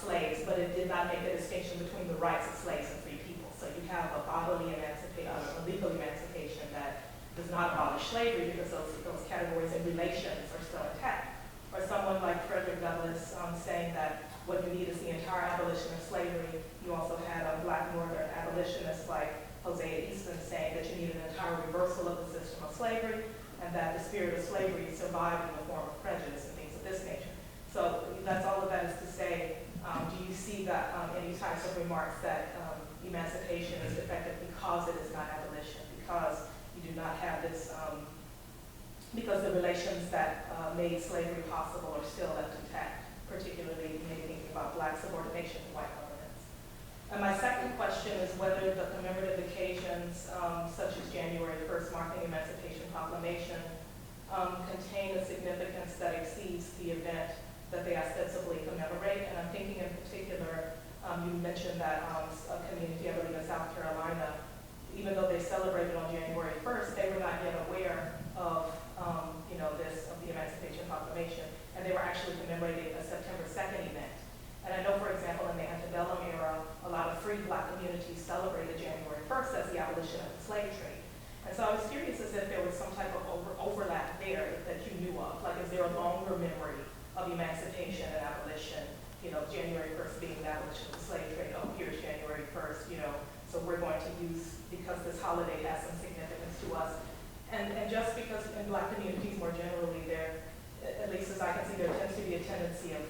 slaves, but it did not make a distinction between the rights of slaves and free people. So you have a bodily emancipation, a legal emancipation that does not abolish slavery, because those categories and relations are still intact. Or someone like Frederick Douglass saying that what you need is the entire abolition of slavery. You also had Black Northern abolitionists like Hosea Easton saying that you need an entire reversal of the system of slavery, and that the spirit of slavery survived in the form of prejudice and things of this nature. So that's all of that is to say, do you see that any types of remarks that emancipation is defective because it is not abolition, because you do not have this, because the relations that made slavery possible are still left intact, particularly maybe thinking about Black subordination to white governments? And my second question is whether the commemorative occasions, such as January 1st, marking Emancipation Proclamation, contain a significance that exceeds the event that they ostensibly commemorate. And I'm thinking in particular, you mentioned that a community, I believe in South Carolina, even though they celebrated on January 1st, they were not yet aware of the Emancipation Proclamation, and they were actually commemorating a September 2nd event. And I know, for example, in the antebellum era, a lot of free Black communities celebrated January 1st as the abolition of the slave trade. And so I was curious as if there was some type of overlap there that you knew of. Like, is there a longer memory of emancipation and abolition? January 1st being the abolition of the slave trade. Oh, here's January 1st, so we're going to use, because this holiday has some significance to us. And just because in Black communities more generally, there, at least as I can see, there tends to be a tendency of,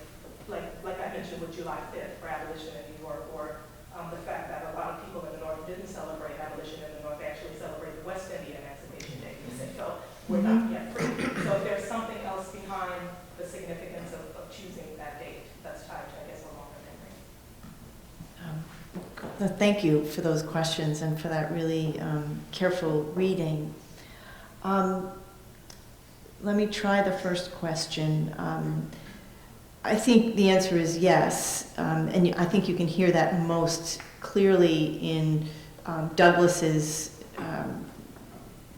like I mentioned with July 5th for abolition in New York, or the fact that a lot of people in the North didn't celebrate abolition in the North, they actually celebrated West Indian Emancipation Day. They said, so we're not yet free. So if there's something else behind the significance of choosing that date that's tied to, I guess, a longer memory. Thank you for those questions and for that really careful reading. Let me try the first question. I think the answer is yes, and I think you can hear that most clearly in Douglass's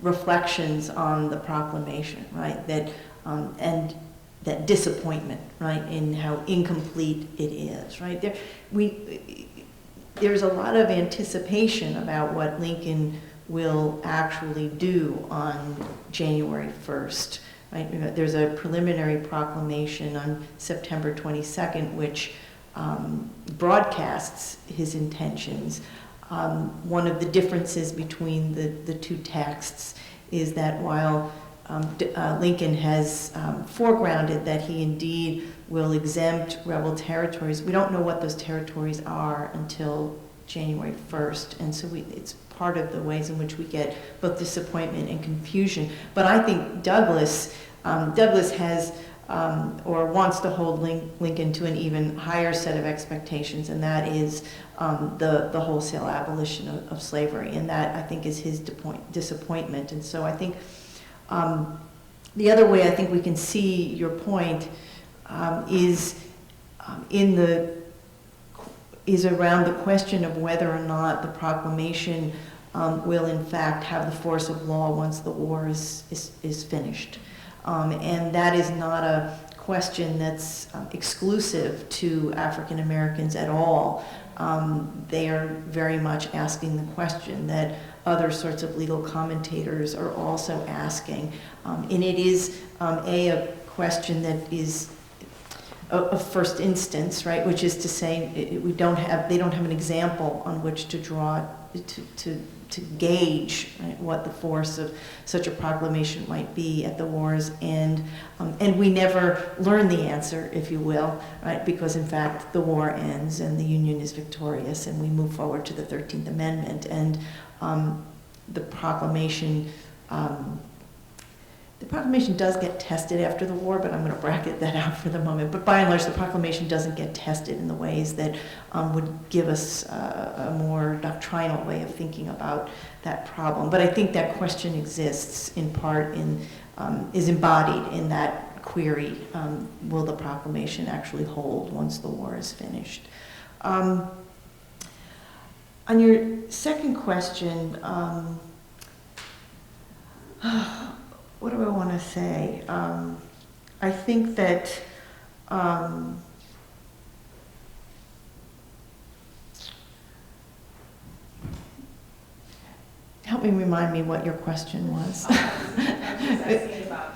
reflections on the proclamation, right? That and that disappointment, right, in how incomplete it is, right? There's a lot of anticipation about what Lincoln will actually do on January 1st. right? There's a preliminary proclamation on September 22nd, which broadcasts his intentions. One of the differences between the two texts is that while Lincoln has foregrounded that he indeed will exempt rebel territories, we don't know what those territories are until January 1st, and so it's part of the ways in which we get both disappointment and confusion. But I think Douglas has or wants to hold Lincoln to an even higher set of expectations, and that is the wholesale abolition of slavery, and that I think is his disappointment. And so I think the other way I think we can see your point is around the question of whether or not the proclamation will in fact have the force of law once the war is finished. And that is not a question that's exclusive to African Americans at all. They are very much asking the question that other sorts of legal commentators are also asking. And it is a question that is of first instance, right? Which is to say, they don't have an example on which to draw to gauge, right, what the force of such a proclamation might be at the war's end. And we never learn the answer, if you will, right? Because in fact, the war ends and the Union is victorious, and we move forward to the 13th Amendment. And the proclamation does get tested after the war, but I'm going to bracket that out for the moment. But by and large, the proclamation doesn't get tested in the ways that would give us a more doctrinal way of thinking about that problem. But I think that question exists in part is embodied in that query, will the proclamation actually hold once the war is finished? On your second question, what do I want to say? I think that help me remind me what your question was. I was asking about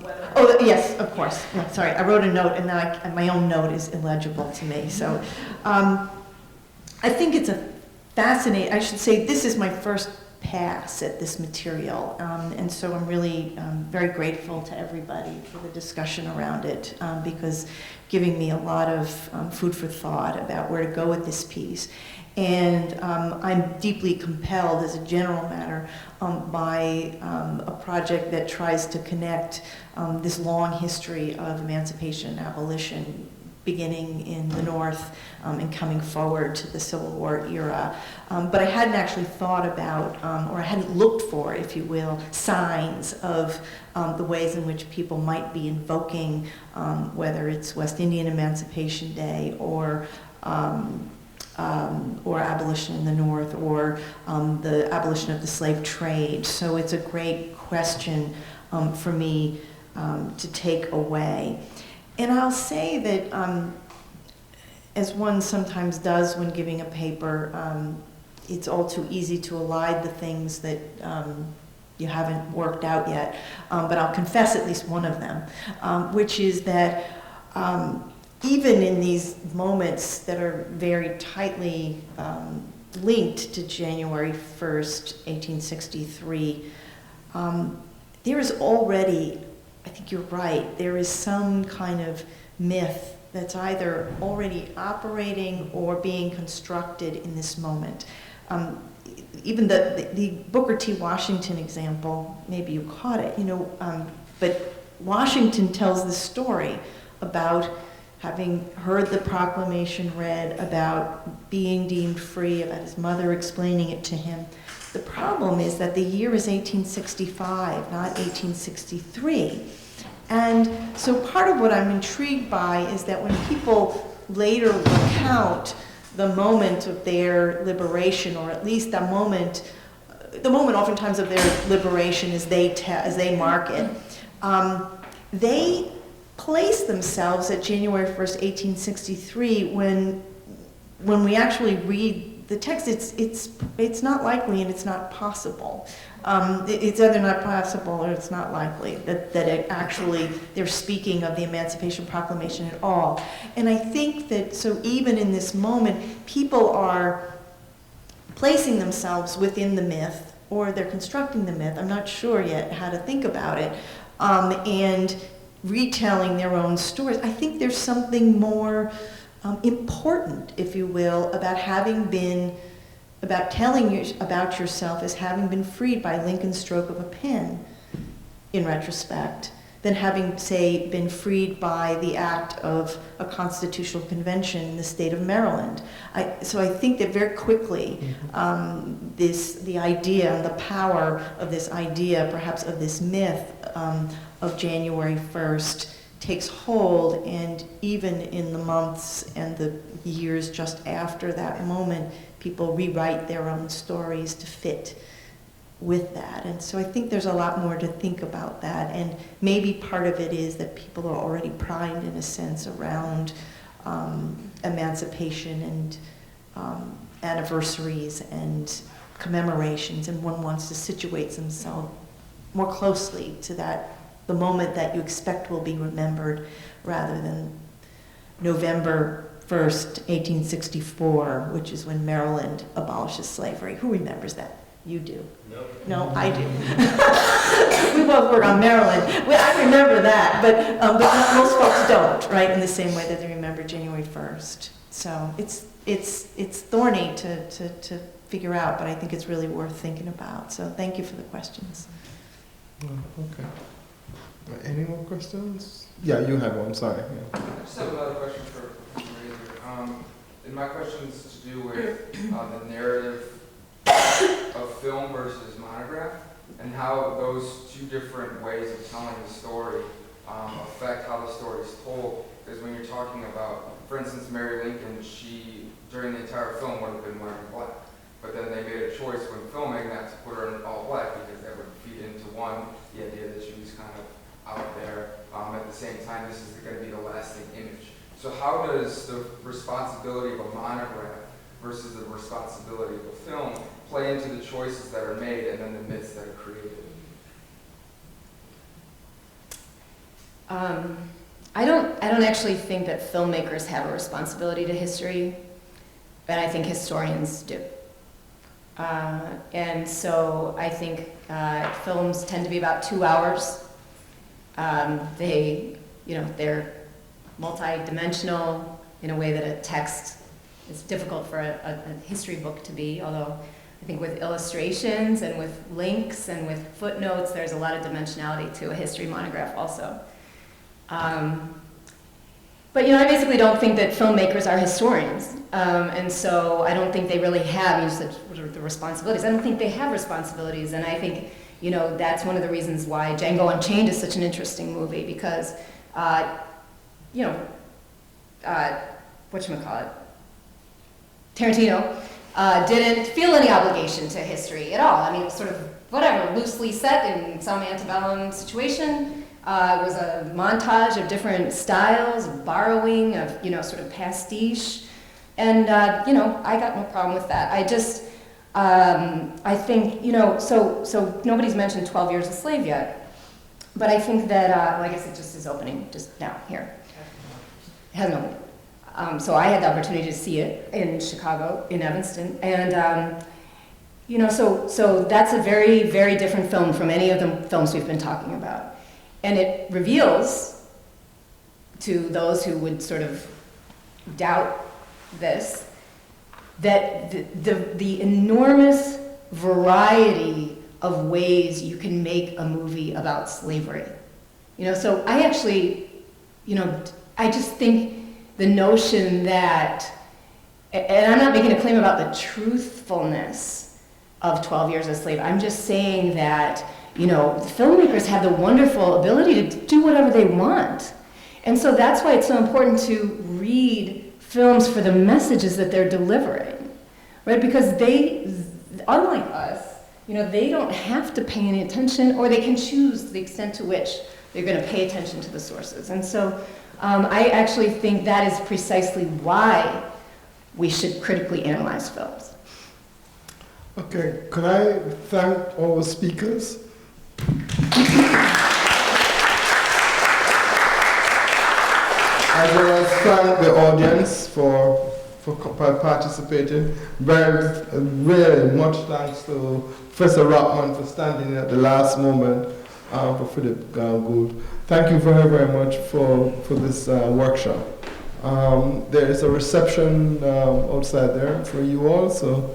whether... Oh, yes, of course. Yeah, sorry, I wrote a note, and now my own note is illegible to me. So I think it's a fascinating, I should say, this is my first pass at this material, and so I'm really very grateful to everybody for the discussion around it, because giving me a lot of food for thought about where to go with this piece. And I'm deeply compelled, as a general matter, by a project that tries to connect this long history of emancipation and abolition, beginning in the North and coming forward to the Civil War era. But I hadn't actually thought about, or I hadn't looked for, if you will, signs of the ways in which people might be invoking, whether it's West Indian Emancipation Day or abolition in the North, or the abolition of the slave trade. So it's a great question for me to take away. And I'll say that, as one sometimes does when giving a paper, it's all too easy to elide the things that you haven't worked out yet. But I'll confess at least one of them, which is that even in these moments that are very tightly linked to January 1st, 1863, there is already, I think you're right, there is some kind of myth that's either already operating or being constructed in this moment. Even the Booker T. Washington example, maybe you caught it, but Washington tells the story about having heard the proclamation read, about being deemed free, about his mother explaining it to him. The problem is that the year is 1865, not 1863. And so part of what I'm intrigued by is that when people later recount the moment of their liberation, or at least the moment oftentimes of their liberation as they mark it, they place themselves at January 1st, 1863, when we actually read the text, it's not likely and it's not possible. It's either not possible or it's not likely that it actually, they're speaking of the Emancipation Proclamation at all. And I think that, so even in this moment, people are placing themselves within the myth, or they're constructing the myth, I'm not sure yet how to think about it, and retelling their own stories. I think there's something more important, if you will, about telling you about yourself as having been freed by Lincoln's stroke of a pen, in retrospect, than having, say, been freed by the act of a constitutional convention in the state of Maryland. So I think that very quickly, the idea and the power of this idea, perhaps of this myth of January 1st, takes hold, and even in the months and the years just after that moment, people rewrite their own stories to fit with that. And so I think there's a lot more to think about that, and maybe part of it is that people are already primed in a sense around emancipation and anniversaries and commemorations, and one wants to situate themselves more closely to that, the moment that you expect will be remembered, rather than November 1st, 1864, which is when Maryland abolishes slavery. Who remembers that? You do. No, I do. We both work on Maryland. I remember that, but most folks don't, right? In the same way that they remember January 1st. So it's thorny to figure out, but I think it's really worth thinking about. So thank you for the questions. Okay. Any more questions? Yeah, you have one. Sorry. Yeah. I just have another question for Professor Masur. And my question is to do with the narrative of film versus monograph, and how those two different ways of telling the story affect how the story is told. Because when you're talking about, for instance, Mary Lincoln, she, during the entire film, would have been wearing black. But then they made a choice when filming not to put her in all black, because that would feed into the idea that she was kind of out there. At the same time, this is going to be the lasting image. So how does the responsibility of a monograph versus the responsibility of a film play into the choices that are made and then the myths that are created? I don't actually think that filmmakers have a responsibility to history, but I think historians do. And so I think films tend to be about 2 hours. They're multi-dimensional in a way that a text is difficult for a history book to be, although I think with illustrations and with links and with footnotes, there's a lot of dimensionality to a history monograph also. But I basically don't think that filmmakers are historians, and so I don't think they really have, you said, what are the responsibilities? I don't think they have responsibilities, and I think that's one of the reasons why Django Unchained is such an interesting movie, because whatchamacallit, Tarantino didn't feel any obligation to history at all. I mean, it was sort of whatever, loosely set in some antebellum situation. It was a montage of different styles, of borrowing, of sort of pastiche, and I got no problem with that. I just I think so nobody's mentioned 12 Years a Slave yet, but I think that I guess it just is opening just now here. It hasn't opened. So I had the opportunity to see it in Chicago, in Evanston, and so that's a very, very different film from any of the films we've been talking about. And it reveals to those who would sort of doubt this, that the enormous variety of ways you can make a movie about slavery. So I actually, I just think the notion that, and I'm not making a claim about the truthfulness of 12 Years a Slave, I'm just saying that the filmmakers have the wonderful ability to do whatever they want. And so that's why it's so important to read films for the messages that they're delivering, right? Because they, unlike us, they don't have to pay any attention, or they can choose the extent to which they're going to pay attention to the sources. And so I actually think that is precisely why we should critically analyze films. Okay, can I thank our speakers? As well as thank the audience for participating. Really much thanks to Professor Rockman for standing at the last moment for Philip Gould. Thank you very, very much for this workshop. There is a reception outside there for you all, so